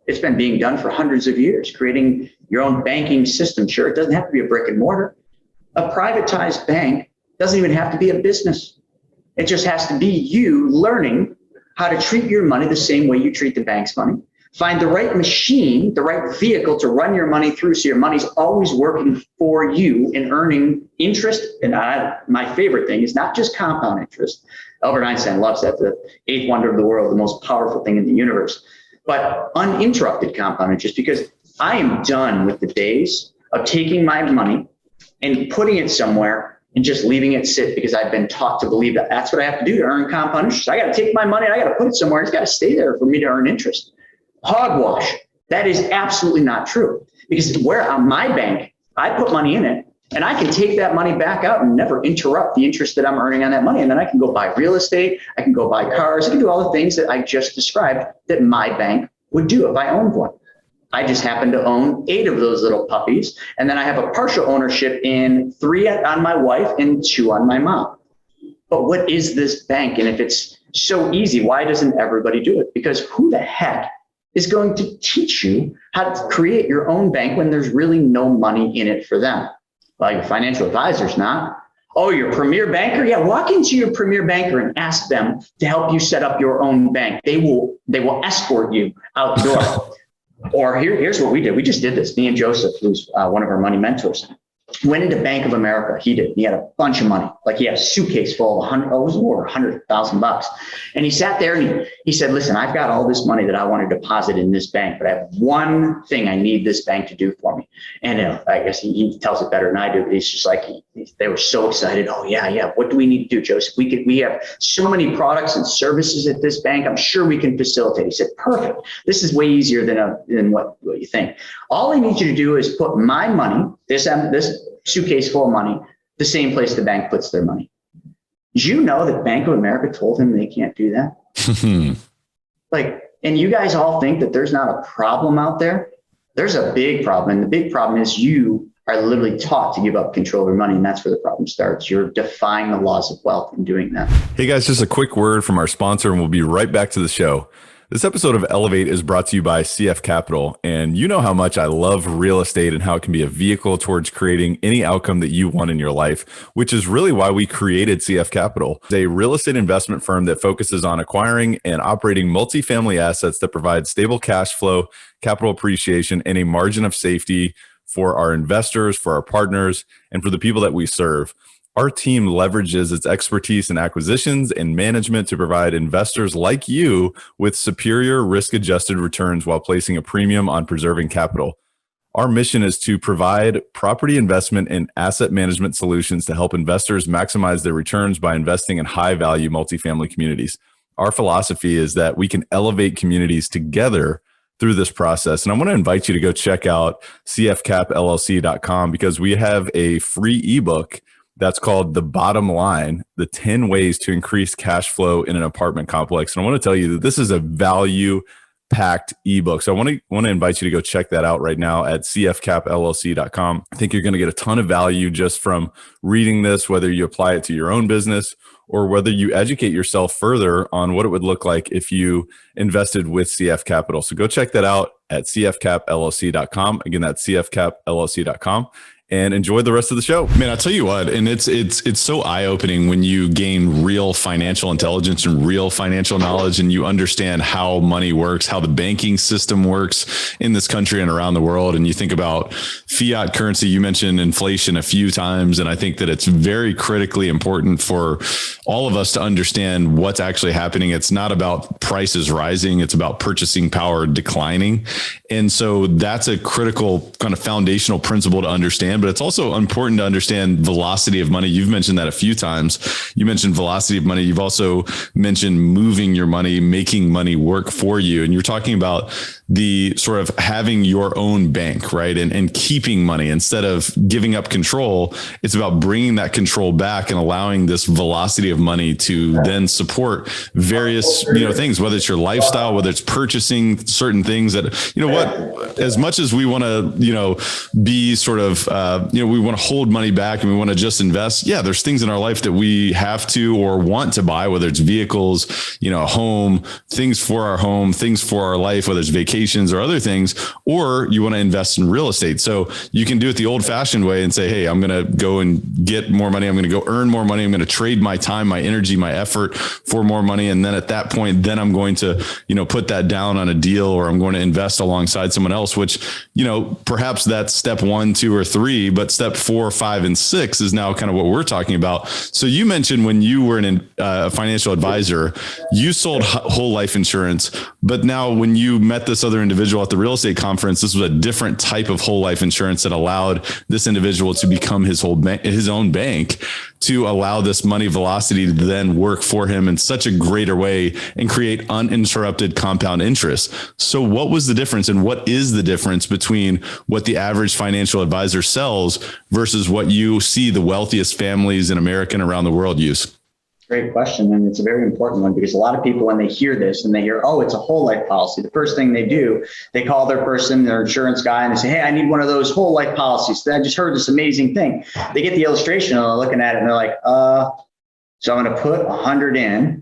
it's been being done for hundreds of years, creating your own banking system. Sure, it doesn't have to be a brick and mortar. A privatized bank doesn't even have to be a business. It just has to be you learning how to treat your money the same way you treat the bank's money, Find the right machine, the right vehicle to run your money through, so your money's always working for you and earning interest. And my favorite thing is not just compound interest. Albert Einstein loves that, the eighth wonder of the world, the most powerful thing in the universe, but uninterrupted compound interest, because I am done with the days of taking my money and putting it somewhere and just leaving it sit because I've been taught to believe that that's what I have to do to earn compound interest. I got to take my money and I got to put it somewhere. It's got to stay there for me to earn interest. Hogwash. That is absolutely not true, because where on my bank, I put money in it and I can take that money back out and never interrupt the interest that I'm earning on that money. And then I can go buy real estate. I can go buy cars. I can do all the things that I just described that my bank would do if I owned one. I just happen to own 8 of those little puppies. And then I have a partial ownership in 3 on my wife and 2 on my mom. But what is this bank? And if it's so easy, why doesn't everybody do it? Because who the heck is going to teach you how to create your own bank when there's really no money in it for them? Well, your financial advisor's not. Oh, your premier banker? Yeah, walk into your premier banker and ask them to help you set up your own bank. They will escort you out the door. Or here's what we did. We just did this. Me and Joseph, who's one of our money mentors, went into Bank of America. He had a bunch of money. Like he had a suitcase full of it was over $100,000. And he sat there and he said, listen, I've got all this money that I want to deposit in this bank, but I have one thing I need this bank to do for me. And I guess he tells it better than I do. But he's just like, they were so excited. Oh yeah. What do we need to do, Joseph? We have so many products and services at this bank. I'm sure we can facilitate. He said, perfect. This is way easier than what you think. All I need you to do is put my money, this suitcase full of money, the same place the bank puts their money. Did you know that Bank of America told him they can't do that? And you guys all think that there's not a problem out there. There's a big problem. And the big problem is you are literally taught to give up control of your money. And that's where the problem starts. You're defying the laws of wealth in doing that. Hey guys, just a quick word from our sponsor and we'll be right back to the show. This episode of Elevate is brought to you by CF Capital, and you know how much I love real estate and how it can be a vehicle towards creating any outcome that you want in your life, which is really why we created CF Capital. It's a real estate investment firm that focuses on acquiring and operating multifamily assets that provide stable cash flow, capital appreciation, and a margin of safety for our investors, for our partners, and for the people that we serve. Our team leverages its expertise in acquisitions and management to provide investors like you with superior risk-adjusted returns while placing a premium on preserving capital. Our mission is to provide property investment and asset management solutions to help investors maximize their returns by investing in high-value multifamily communities. Our philosophy is that we can elevate communities together through this process. And I want to invite you to go check out cfcapllc.com because we have a free ebook that's called The Bottom Line, the 10 ways to increase cash flow in an apartment complex. And I want to tell you that this is a value-packed ebook. So I want to invite you to go check that out right now at cfcapllc.com. I think you're going to get a ton of value just from reading this, whether you apply it to your own business or whether you educate yourself further on what it would look like if you invested with CF Capital. So go check that out at cfcapllc.com. Again, that's cfcapllc.com. And enjoy the rest of the show. Man, I'll tell you what, and it's so eye-opening when you gain real financial intelligence and real financial knowledge and you understand how money works, how the banking system works in this country and around the world. And you think about fiat currency. You mentioned inflation a few times, and I think that it's very critically important for all of us to understand what's actually happening. It's not about prices rising. It's about purchasing power declining. And so that's a critical kind of foundational principle to understand. But it's also important to understand velocity of money. You've mentioned that a few times. You mentioned velocity of money. You've also mentioned moving your money, making money work for you. And you're talking about the sort of having your own bank, right? And keeping money instead of giving up control. It's about bringing that control back and allowing this velocity of money to then support various, things, whether it's your lifestyle, whether it's purchasing certain things that, as much as we want to, be sort of, we want to hold money back and we want to just invest. Yeah, there's things in our life that we have to or want to buy, whether it's vehicles, a home, things for our home, things for our life, whether it's vacations or other things, or you want to invest in real estate. So you can do it the old fashioned way and say, hey, I'm going to go and get more money. I'm going to go earn more money. I'm going to trade my time, my energy, my effort for more money. And then at that point, then I'm going to, put that down on a deal, or I'm going to invest alongside someone else, which, perhaps that's step 1, 2, or 3, but step 4, 5, and 6 is now kind of what we're talking about. So you mentioned when you were a financial advisor, you sold whole life insurance, but now when you met this other individual at the real estate conference, this was a different type of whole life insurance that allowed this individual to become his own bank, to allow this money velocity to then work for him in such a greater way and create uninterrupted compound interest. So what was the difference, and what is the difference between what the average financial advisor sells versus what you see the wealthiest families in America and around the world use? Great question. And it's a very important one, because a lot of people, when they hear this and they hear, oh, it's a whole life policy, the first thing they do, they call their insurance guy, and they say, hey, I need one of those whole life policies. So I just heard this amazing thing. They get the illustration and they're looking at it and they're like, so I'm going to put 100 in,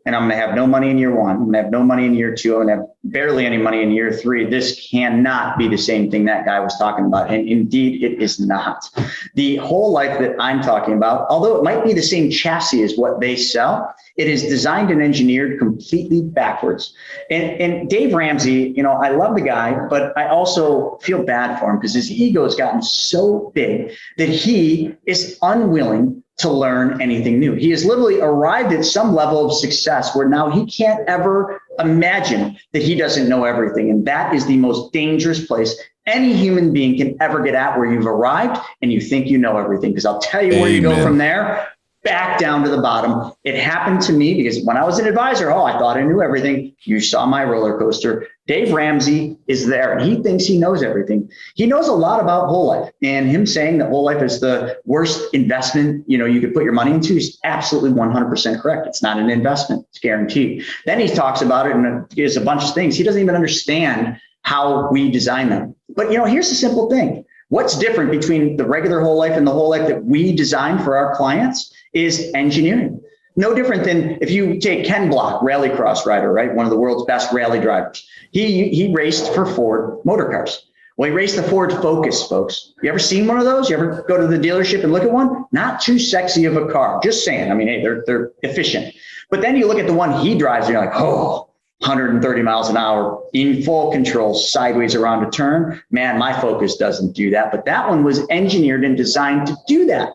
and I'm going to have no money in year 1. I'm going to have no money in year 2. I'm going to have barely any money in year 3. This cannot be the same thing that guy was talking about. And indeed, it is not. The whole life that I'm talking about, although it might be the same chassis as what they sell, it is designed and engineered completely backwards. And Dave Ramsey, I love the guy, but I also feel bad for him because his ego has gotten so big that he is unwilling to learn anything new. He has literally arrived at some level of success where now he can't ever imagine that he doesn't know everything. And that is the most dangerous place any human being can ever get at, where you've arrived and you think you know everything. Because I'll tell you where you go from there, back down to the bottom. It happened to me because when I was an advisor, I thought I knew everything. You saw my roller coaster. Dave Ramsey is there and he thinks he knows everything. He knows a lot about whole life, and him saying that whole life is the worst investment, you could put your money into is absolutely 100% correct. It's not an investment. It's guaranteed. Then he talks about it and gives a bunch of things. He doesn't even understand how we design them. But here's the simple thing. What's different between the regular whole life and the whole life that we design for our clients is engineering. No different than if you take Ken Block, rallycross rider, right? One of the world's best rally drivers. He raced for Ford motor cars. Well, he raced the Ford Focus, folks. You ever seen one of those? You ever go to the dealership and look at one? Not too sexy of a car. Just saying. I mean, hey, they're efficient. But then you look at the one he drives and you're like, 130 miles an hour in full control, sideways around a turn. Man, my Focus doesn't do that. But that one was engineered and designed to do that.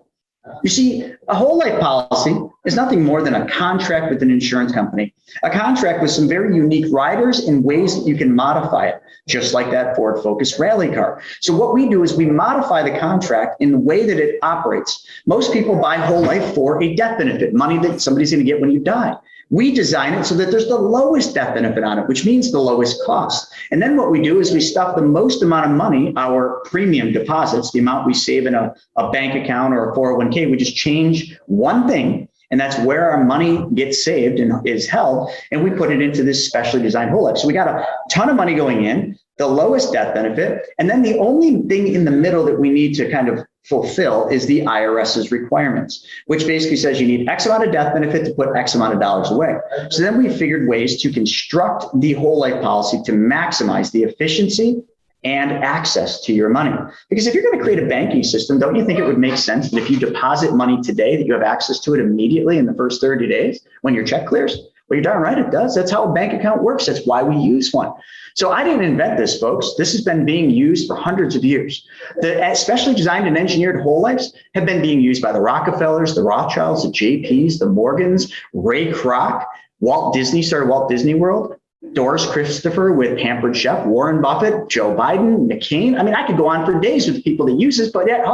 You see, a whole life policy is nothing more than a contract with an insurance company, a contract with some very unique riders and ways that you can modify it, just like that Ford Focus rally car. So what we do is we modify the contract in the way that it operates. Most people buy whole life for a death benefit, money that somebody's going to get when you die. We design it so that there's the lowest death benefit on it, which means the lowest cost. And then what we do is we stuff the most amount of money, our premium deposits, the amount we save in a bank account or a 401k. We just change one thing, and that's where our money gets saved and is held. And we put it into this specially designed whole life. So we got a ton of money going in, the lowest death benefit. And then the only thing in the middle that we need to kind of fulfill is the IRS's requirements, which basically says you need X amount of death benefit to put X amount of dollars away. So then we figured ways to construct the whole life policy to maximize the efficiency and access to your money. Because if you're going to create a banking system, don't you think it would make sense that if you deposit money today, that you have access to it immediately in the first 30 days when your check clears? Well, you're darn right it does. That's how a bank account works. That's why we use one. So I didn't invent this, folks. This has been being used for hundreds of years. The specially designed and engineered whole lives have been being used by the Rockefellers, the Rothschilds, the JPs, the Morgans, Ray Kroc. Walt Disney started Walt Disney World. Doris Christopher with Pampered Chef, Warren Buffett, Joe Biden, McCain. I mean, I could go on for days with people that use this, but yet,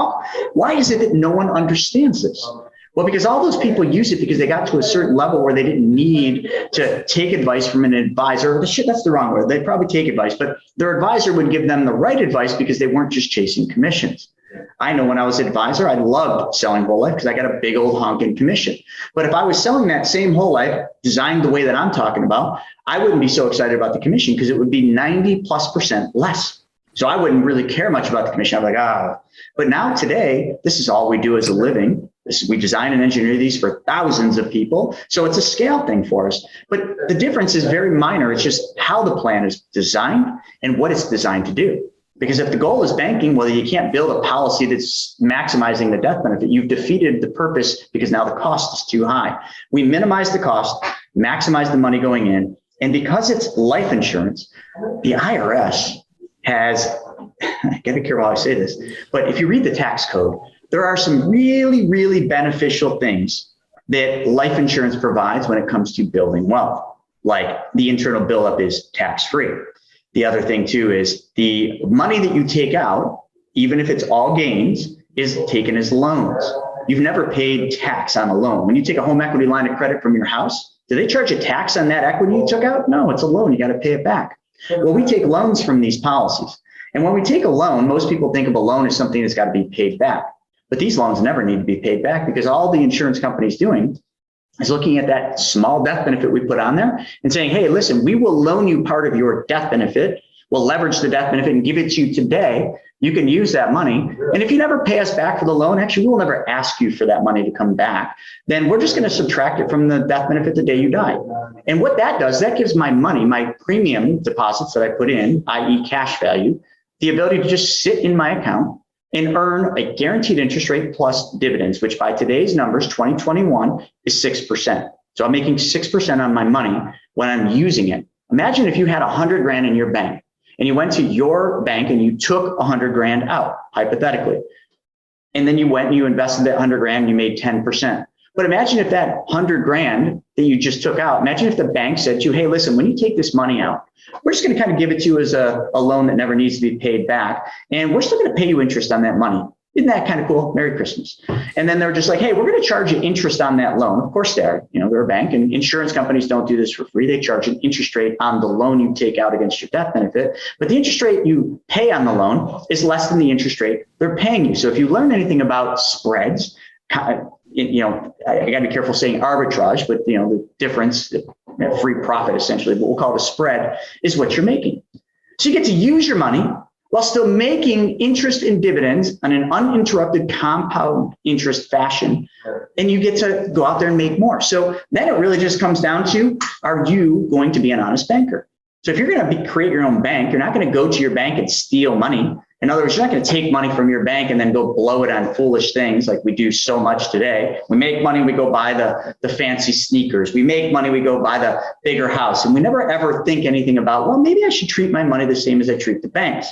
why is it that no one understands this? Well, because all those people use it because they got to a certain level where they didn't need to take advice from an advisor. That's the wrong word. They'd probably take advice, but their advisor would give them the right advice because they weren't just chasing commissions. I know when I was an advisor, I loved selling whole life because I got a big old honking commission. But if I was selling that same whole life designed the way that I'm talking about, I wouldn't be so excited about the commission because it would be 90+% less. So I wouldn't really care much about the commission. I'm like, but now today, this is all we do as a living. We design and engineer these for thousands of people. So it's a scale thing for us. But the difference is very minor. It's just how the plan is designed and what it's designed to do. Because if the goal is banking, well, you can't build a policy that's maximizing the death benefit. You've defeated the purpose because now the cost is too high. We minimize the cost, maximize the money going in. And because it's life insurance, the IRS has, I gotta be careful how I say this, but if you read the tax code, there are some really, really beneficial things that life insurance provides when it comes to building wealth. Like the internal buildup is tax-free. The other thing too is the money that you take out, even if it's all gains, is taken as loans. You've never paid tax on a loan. When you take a home equity line of credit from your house, do they charge a tax on that equity you took out? No, it's a loan. You got to pay it back. Well, we take loans from these policies. And when we take a loan, most people think of a loan as something that's got to be paid back. But these loans never need to be paid back because all the insurance company's doing is looking at that small death benefit we put on there and saying, hey, listen, we will loan you part of your death benefit. We'll leverage the death benefit and give it to you today. You can use that money. And if you never pay us back for the loan, actually, we'll never ask you for that money to come back. Then we're just going to subtract it from the death benefit the day you die. And what that does, that gives my money, my premium deposits that I put in, i.e. cash value, the ability to just sit in my account and earn a guaranteed interest rate plus dividends, which by today's numbers, 2021 is 6%. So I'm making 6% on my money when I'm using it. Imagine if you had 100 grand in your bank and you went to your bank and you took 100 grand out, hypothetically. And then you went and you invested that 100 grand and you made 10%. But imagine if that 100 grand that you just took out, imagine if the bank said to you, hey, listen, when you take this money out, we're just going to kind of give it to you as a loan that never needs to be paid back. And we're still going to pay you interest on that money. Isn't that kind of cool? Merry Christmas. And then they're just like, hey, we're going to charge you interest on that loan. Of course they are. They're a bank, and insurance companies don't do this for free. They charge an interest rate on the loan you take out against your death benefit. But the interest rate you pay on the loan is less than the interest rate they're paying you. So if you learn anything about spreads, I got to be careful saying arbitrage, but the difference, free profit essentially, but we'll call it a spread, is what you're making. So you get to use your money while still making interest and dividends on an uninterrupted compound interest fashion, and you get to go out there and make more. So then it really just comes down to, are you going to be an honest banker? So if you're going to create your own bank, you're not going to go to your bank and steal money. In other words, you're not going to take money from your bank and then go blow it on foolish things like we do so much today. We make money, we go buy the fancy sneakers. We make money, we go buy the bigger house. And we never ever think anything about, well, maybe I should treat my money the same as I treat the banks.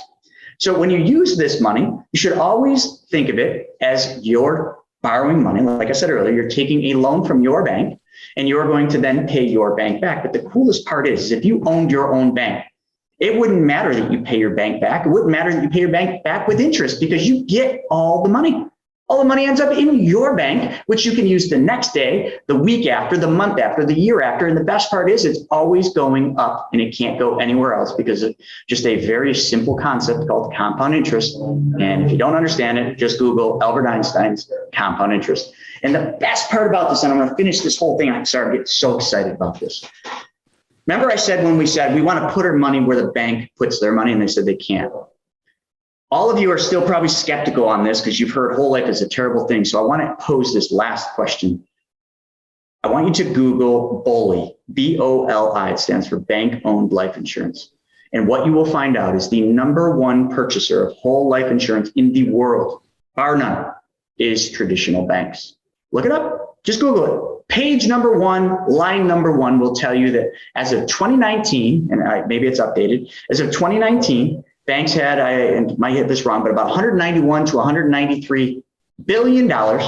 So when you use this money, you should always think of it as you're borrowing money. Like I said earlier, you're taking a loan from your bank and you're going to then pay your bank back. But the coolest part is if you owned your own bank, it wouldn't matter that you pay your bank back. It wouldn't matter that you pay your bank back with interest because you get all the money. All the money ends up in your bank, which you can use the next day, the week after, the month after, the year after. And the best part is it's always going up and it can't go anywhere else because of just a very simple concept called compound interest. And if you don't understand it, just Google Albert Einstein's compound interest. And the best part about this, and I'm going to finish this whole thing. I'm sorry, I get so excited about this. Remember I said when we said we want to put our money where the bank puts their money, and they said they can't. All of you are still probably skeptical on this because you've heard whole life is a terrible thing. So I want to pose this last question. I want you to Google BOLI, B-O-L-I. It stands for bank-owned life insurance. And what you will find out is the number one purchaser of whole life insurance in the world, bar none, is traditional banks. Look it up. Just Google it. Page number one, line number one will tell you that as of 2019, and maybe it's updated, as of 2019, banks had, I might hit this wrong, but about $191 to $193 billion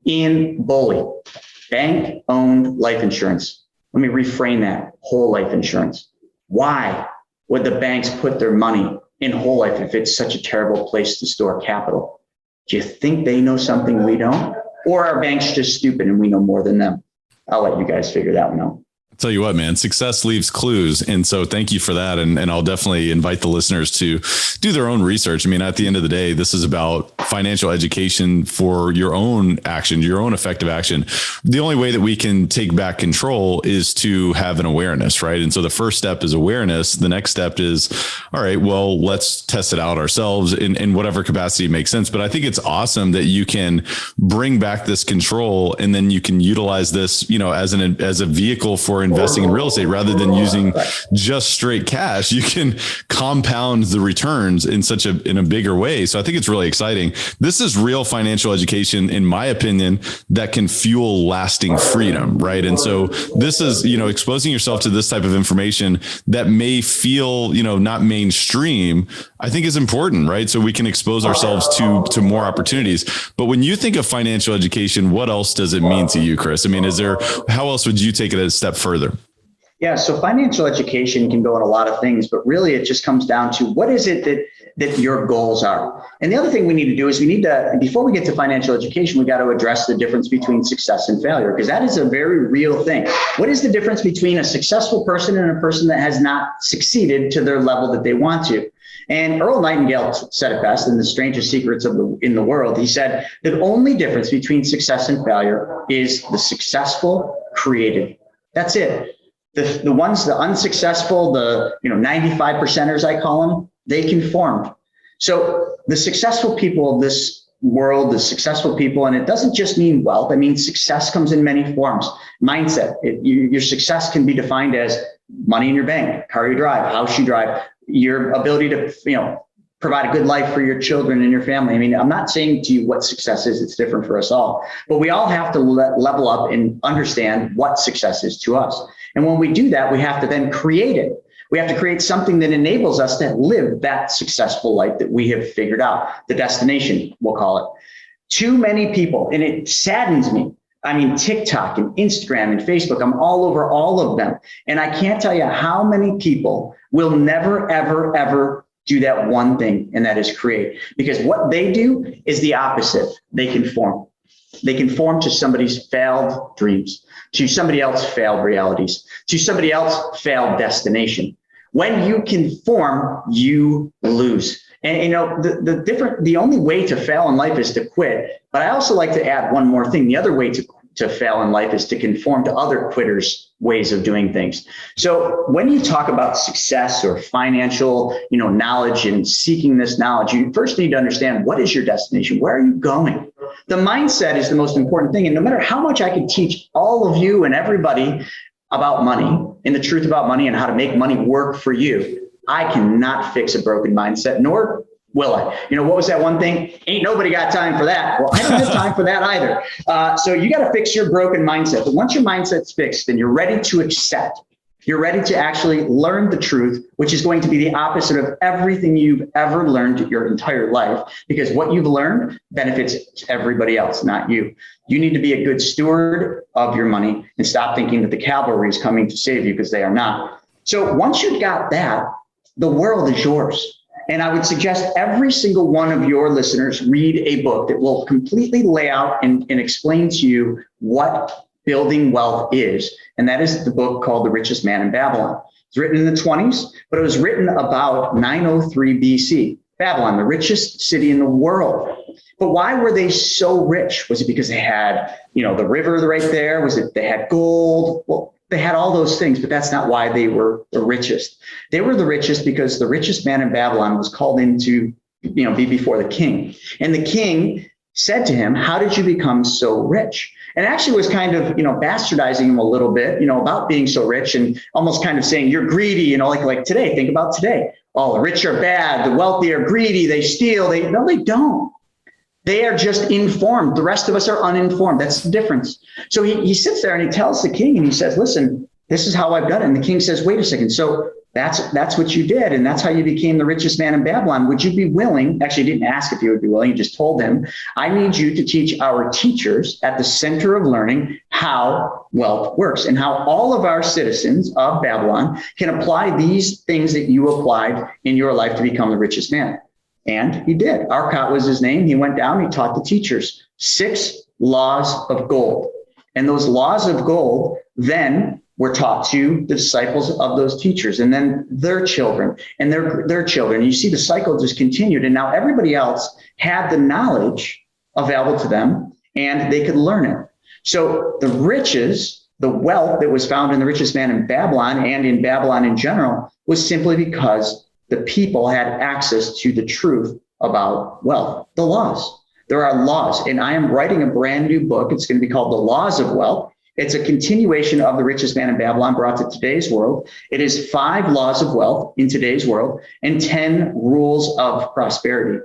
in BOLI, bank-owned life insurance. Let me reframe that, whole life insurance. Why would the banks put their money in whole life if it's such a terrible place to store capital? Do you think they know something we don't? Or are banks just stupid and we know more than them? I'll let you guys figure that one out. Tell you what, man, success leaves clues. And so thank you for that. And I'll definitely invite the listeners to do their own research. I mean, at the end of the day, this is about financial education for your own action, your own effective action. The only way that we can take back control is to have an awareness, right? And so the first step is awareness. The next step is, all right, well, let's test it out ourselves in whatever capacity makes sense. But I think it's awesome that you can bring back this control, and then you can utilize this, as a vehicle for investing in real estate rather than using just straight cash. You can compound the returns in a bigger way. So I think it's really exciting. This is real financial education, in my opinion, that can fuel lasting freedom, right? And so this is, exposing yourself to this type of information that may feel, not mainstream, I think is important, right? So we can expose ourselves to more opportunities. But when you think of financial education, what else does it mean to you, Chris? I mean, how else would you take it a step further? Yeah, so financial education can go in a lot of things, but really it just comes down to what is it that your goals are. And the other thing we need to do is before we get to financial education, we got to address the difference between success and failure, because that is a very real thing. What is the difference between a successful person and a person that has not succeeded to their level that they want to? And Earl Nightingale said it best in The Strangest Secrets in the World. He said the only difference between success and failure is the successful created. That's it. The unsuccessful, 95 percenters, I call them, they conformed. So the successful people of this world, the successful people, and it doesn't just mean wealth. I mean, success comes in many forms. Mindset, your success can be defined as money in your bank, car you drive, house you drive, your ability to, provide a good life for your children and your family. I mean, I'm not saying to you what success is. It's different for us all, but we all have to level up and understand what success is to us. And when we do that, we have to then create it. We have to create something that enables us to live that successful life that we have figured out, the destination, we'll call it. Too many people, and it saddens me. I mean, TikTok and Instagram and Facebook, I'm all over all of them. And I can't tell you how many people will never, ever, ever do that one thing, and that is create. Because what they do is the opposite. They conform. They conform to somebody's failed dreams, to somebody else's failed realities, to somebody else's failed destination. When you conform, you lose. And the only way to fail in life is to quit. But I also like to add one more thing. The other way to fail in life is to conform to other quitters' ways of doing things. So when you talk about success or financial, knowledge and seeking this knowledge, you first need to understand, what is your destination? Where are you going? The mindset is the most important thing. And no matter how much I could teach all of you and everybody about money and the truth about money and how to make money work for you, I cannot fix a broken mindset, nor will I. What was that one thing? Ain't nobody got time for that. Well, I don't have time for that either. So you got to fix your broken mindset. But once your mindset's fixed, then you're ready to accept. You're ready to actually learn the truth, which is going to be the opposite of everything you've ever learned your entire life, because what you've learned benefits everybody else, not you. You need to be a good steward of your money and stop thinking that the cavalry is coming to save you, because they are not. So once you've got that, the world is yours. And I would suggest every single one of your listeners read a book that will completely lay out and explain to you what building wealth is. And that is the book called The Richest Man in Babylon. It's written in the 20s, but it was written about 903 BC. Babylon, the richest city in the world. But why were they so rich? Was it because they had, the river right there? Was it they had gold? Well, they had all those things, but that's not why they were the richest. They were the richest because the richest man in Babylon was called in to, be before the king. And the king said to him, "How did you become so rich?" And actually was kind of, bastardizing him a little bit, about being so rich, and almost kind of saying, "You're greedy," like today. Think about today. Oh, the rich are bad. The wealthy are greedy. They steal. No, they don't. They are just informed. The rest of us are uninformed. That's the difference. So he sits there and he tells the king, and he says, "Listen, this is how I've done it." And the king says, "Wait a second. So that's what you did. And that's how you became the richest man in Babylon. Would you be willing?" Actually, he didn't ask if he would be willing. He just told him, "I need you to teach our teachers at the center of learning how wealth works and how all of our citizens of Babylon can apply these things that you applied in your life to become the richest man." And he did. Arcot was his name. He went down, he taught the teachers 6 laws of gold. And those laws of gold then were taught to the disciples of those teachers, and then their children and their children. You see the cycle just continued. And now everybody else had the knowledge available to them and they could learn it. So the riches, the wealth that was found in the richest man in Babylon and in Babylon in general was simply because the people had access to the truth about wealth, the laws. There are laws, and I am writing a brand new book. It's going to be called The Laws of Wealth. It's a continuation of The Richest Man in Babylon brought to today's world. It is 5 laws of wealth in today's world and 10 rules of prosperity.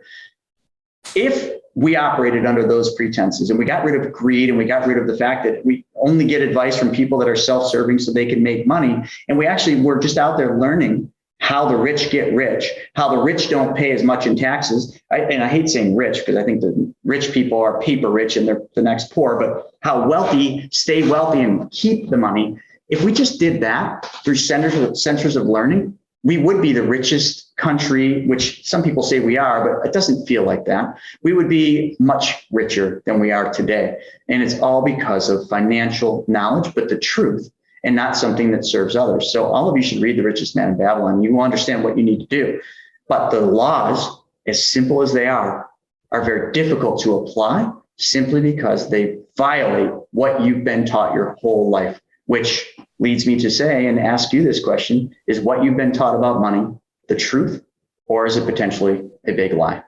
If we operated under those pretenses and we got rid of greed and we got rid of the fact that we only get advice from people that are self-serving so they can make money, and we actually were just out there learning how the rich get rich, how the rich don't pay as much in taxes. And I hate saying rich because I think the rich people are paper rich and they're the next poor, but how wealthy stay wealthy and keep the money. If we just did that through centers of learning, we would be the richest country, which some people say we are, but it doesn't feel like that. We would be much richer than we are today. And it's all because of financial knowledge, but the truth, and not something that serves others. So all of you should read The Richest Man in Babylon. You will understand what you need to do. But the laws, as simple as they are very difficult to apply simply because they violate what you've been taught your whole life, which leads me to say and ask you this question: is what you've been taught about money the truth, or is it potentially a big lie?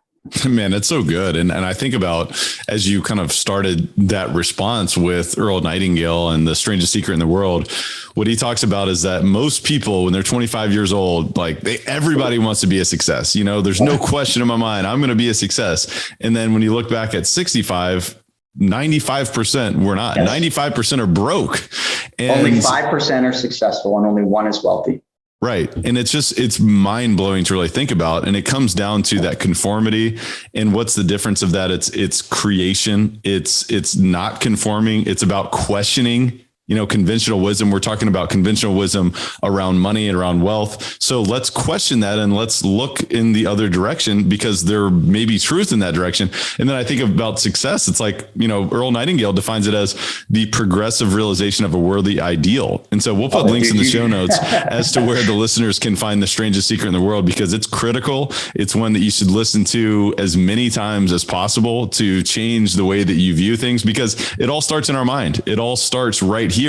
Man, that's so good. And I think about, as you kind of started that response with Earl Nightingale and The Strangest Secret in the World, what he talks about is that most people, when they're 25 years old, everybody wants to be a success. You know, there's no question in my mind, I'm going to be a success. And then when you look back at 65, 95% we're not. Yes. 95% are broke. And only 5% are successful and only 1 is wealthy. Right. And it's mind blowing to really think about. And it comes down to that conformity. And what's the difference of that? It's creation. It's not conforming. It's about questioning, conventional wisdom. We're talking about conventional wisdom around money and around wealth. So let's question that and let's look in the other direction, because there may be truth in that direction. And then I think about success. It's like, Earl Nightingale defines it as the progressive realization of a worthy ideal. And so we'll put links in the show notes as to where the listeners can find The Strangest Secret in the World, because it's critical. It's one that you should listen to as many times as possible to change the way that you view things, because it all starts in our mind. It all starts right here.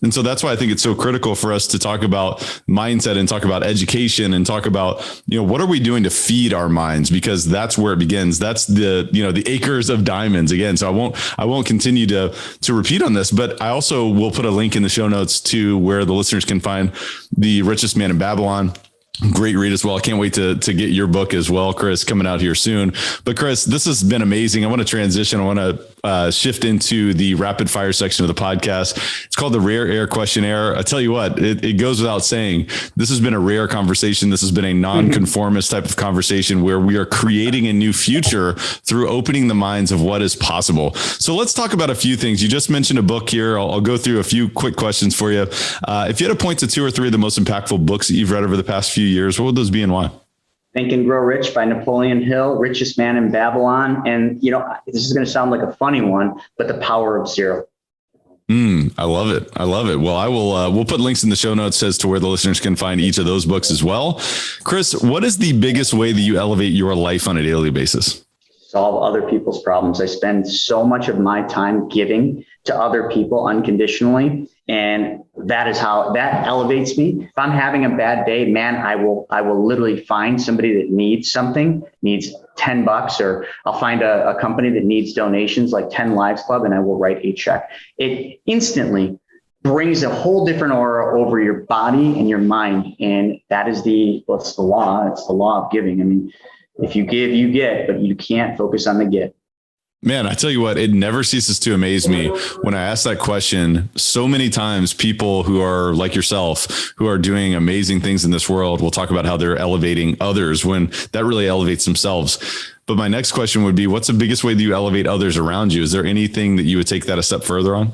And so that's why I think it's so critical for us to talk about mindset and talk about education and talk about, what are we doing to feed our minds? Because that's where it begins. That's the acres of diamonds again. So I won't continue to repeat on this, but I also will put a link in the show notes to where the listeners can find The Richest Man in Babylon. Great read as well. I can't wait to get your book as well, Chris, coming out here soon. But Chris, this has been amazing. I want to transition. I want to shift into the rapid fire section of the podcast. It's called the Rare Air Questionnaire. I tell you what, it goes without saying, this has been a rare conversation. This has been a non-conformist type of conversation where we are creating a new future through opening the minds of what is possible. So let's talk about a few things. You just mentioned a book here. I'll go through a few quick questions for you. If you had to point to 2 or 3 of the most impactful books that you've read over the past few years, what would those be and why? Think and Grow Rich by Napoleon Hill, Richest Man in Babylon. And, this is going to sound like a funny one, but The Power of Zero. I love it. I love it. Well, I will, we'll put links in the show notes as to where the listeners can find each of those books as well. Chris, what is the biggest way that you elevate your life on a daily basis? Solve other people's problems. I spend so much of my time giving to other people unconditionally. And that is how that elevates me. If I'm having a bad day, man, I will literally find somebody that needs something, needs $10, or I'll find a company that needs donations like 10 Lives Club, and I will write a check. It instantly brings a whole different aura over your body and your mind. And that is it's the law. It's the law of giving. I mean, if you give, you get, but you can't focus on the get. Man, I tell you what, it never ceases to amaze me when I ask that question. So many times people who are like yourself, who are doing amazing things in this world, will talk about how they're elevating others when that really elevates themselves. But my next question would be, what's the biggest way that you elevate others around you? Is there anything that you would take that a step further on?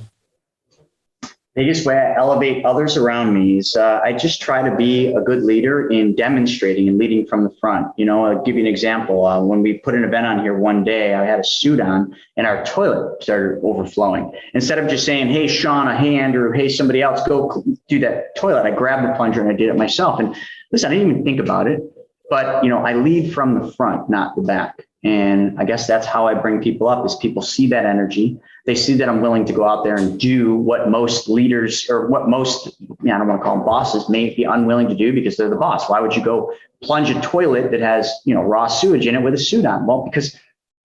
Biggest way I elevate others around me is I just try to be a good leader in demonstrating and leading from the front. I'll give you an example. When we put an event on here one day, I had a suit on and our toilet started overflowing. Instead of just saying, hey, Shauna, hey, Andrew, hey, somebody else, go do that toilet, I grabbed the plunger and I did it myself. And listen, I didn't even think about it, but I lead from the front, not the back. And I guess that's how I bring people up is people see that energy. They see that I'm willing to go out there and do what most leaders or what most, I don't want to call them bosses, may be unwilling to do because they're the boss. Why would you go plunge a toilet that has, raw sewage in it with a suit on? Well, because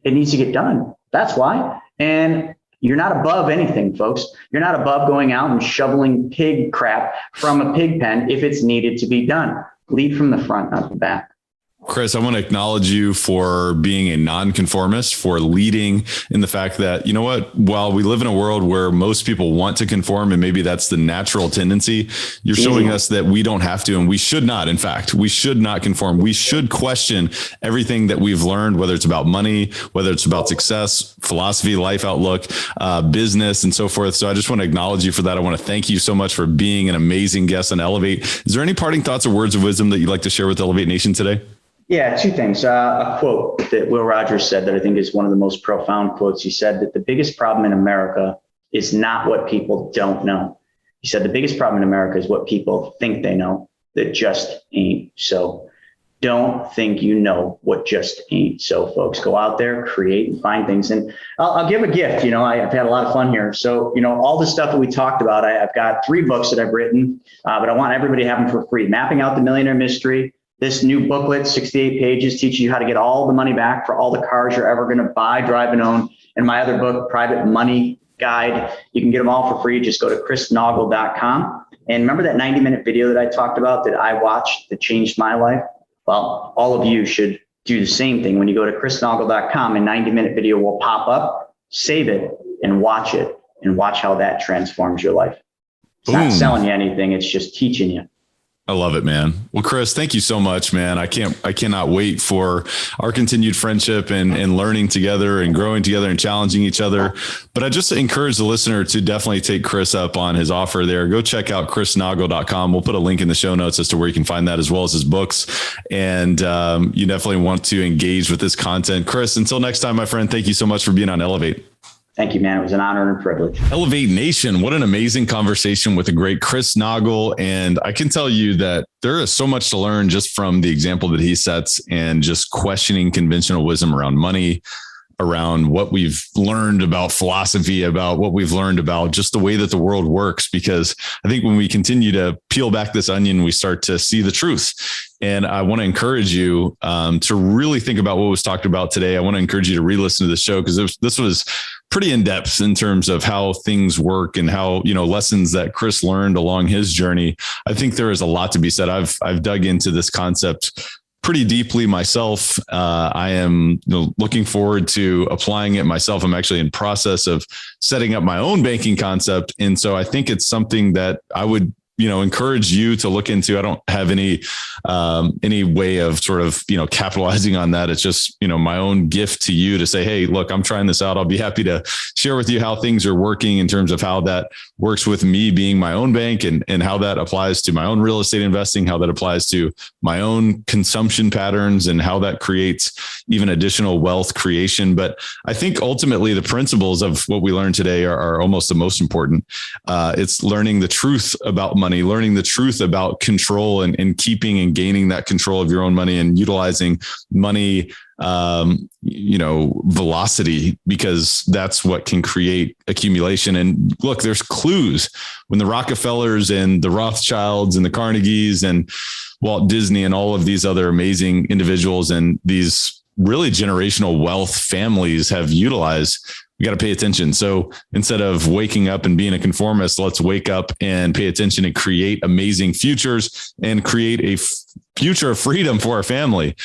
it needs to get done. That's why. And you're not above anything, folks. You're not above going out and shoveling pig crap from a pig pen if it's needed to be done. Lead from the front, not the back. Chris, I want to acknowledge you for being a non-conformist, for leading in the fact that, while we live in a world where most people want to conform, and maybe that's the natural tendency, you're showing us that we don't have to, and we should not. In fact, we should not conform. We should question everything that we've learned, whether it's about money, whether it's about success, philosophy, life outlook, business, and so forth. So I just want to acknowledge you for that. I want to thank you so much for being an amazing guest on Elevate. Is there any parting thoughts or words of wisdom that you'd like to share with Elevate Nation today? Yeah, two things. A quote that Will Rogers said that I think is one of the most profound quotes. He said that the biggest problem in America is not what people don't know. He said the biggest problem in America is what people think they know that just ain't so. Don't think you know what just ain't so, folks. Go out there, create and find things. And I'll give a gift. I've had a lot of fun here. So, all the stuff that we talked about, I've got 3 books that I've written, but I want everybody to have them for free. Mapping Out the Millionaire Mystery. This new booklet, 68 pages, teaches you how to get all the money back for all the cars you're ever going to buy, drive, and own. And my other book, Private Money Guide, you can get them all for free. Just go to chrisnaugle.com. And remember that 90-minute video that I talked about that I watched that changed my life? Well, all of you should do the same thing. When you go to chrisnaugle.com, a 90-minute video will pop up, save it, and watch how that transforms your life. It's not selling you anything. It's just teaching you. I love it, man. Well, Chris, thank you so much, man. I cannot wait for our continued friendship and learning together and growing together and challenging each other. But I just encourage the listener to definitely take Chris up on his offer there. Go check out chrisnaugle.com. We'll put a link in the show notes as to where you can find that, as well as his books. And you definitely want to engage with this content. Chris, until next time, my friend, thank you so much for being on Elevate. Thank you, man. It was an honor and a privilege. Elevate Nation. What an amazing conversation with the great Chris Naugle. And I can tell you that there is so much to learn just from the example that he sets and just questioning conventional wisdom around money, around what we've learned about philosophy, about what we've learned about just the way that the world works. Because I think when we continue to peel back this onion, we start to see the truth. And I want to encourage you to really think about what was talked about today. I want to encourage you to re-listen to the show because this was pretty in depth in terms of how things work and how, lessons that Chris learned along his journey. I think there is a lot to be said. I've dug into this concept pretty deeply myself. I am looking forward to applying it myself. I'm actually in process of setting up my own banking concept. And so I think it's something that I would encourage you to look into. I don't have any way of sort of, capitalizing on that. It's just, my own gift to you to say, hey, look, I'm trying this out. I'll be happy to share with you how things are working in terms of how that works with me being my own bank and how that applies to my own real estate investing, how that applies to my own consumption patterns and how that creates even additional wealth creation. But I think ultimately the principles of what we learned today are almost the most important. It's learning the truth about money, learning the truth about control and keeping and gaining that control of your own money and utilizing money, velocity, because that's what can create accumulation. And look, there's clues when the Rockefellers and the Rothschilds and the Carnegies and Walt Disney and all of these other amazing individuals and these really generational wealth families have utilized. We got to pay attention. So instead of waking up and being a conformist, let's wake up and pay attention and create amazing futures and create a future of freedom for our family,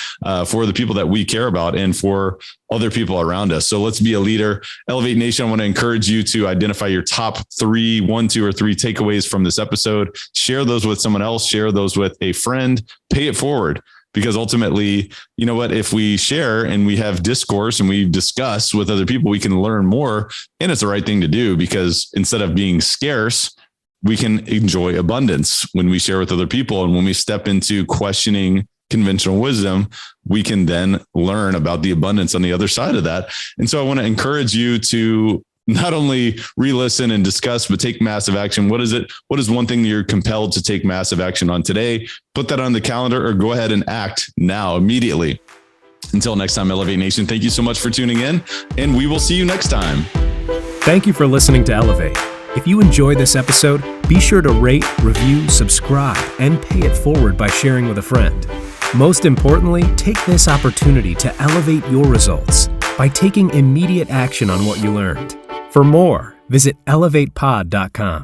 for the people that we care about and for other people around us. So let's be a leader. Elevate Nation, I want to encourage you to identify your top 1, 2, or 3 takeaways from this episode. Share those with someone else, share those with a friend, pay it forward. Because ultimately, you know what, if we share and we have discourse and we discuss with other people, we can learn more. And it's the right thing to do because instead of being scarce, we can enjoy abundance when we share with other people. And when we step into questioning conventional wisdom, we can then learn about the abundance on the other side of that. And so I want to encourage you to not only re-listen and discuss, but take massive action. What is it? What is one thing that you're compelled to take massive action on today? Put that on the calendar or go ahead and act now, immediately. Until next time, Elevate Nation, thank you so much for tuning in, and we will see you next time. Thank you for listening to Elevate. If you enjoyed this episode, be sure to rate, review, subscribe, and pay it forward by sharing with a friend. Most importantly, take this opportunity to elevate your results by taking immediate action on what you learned. For more, visit elevatepod.com.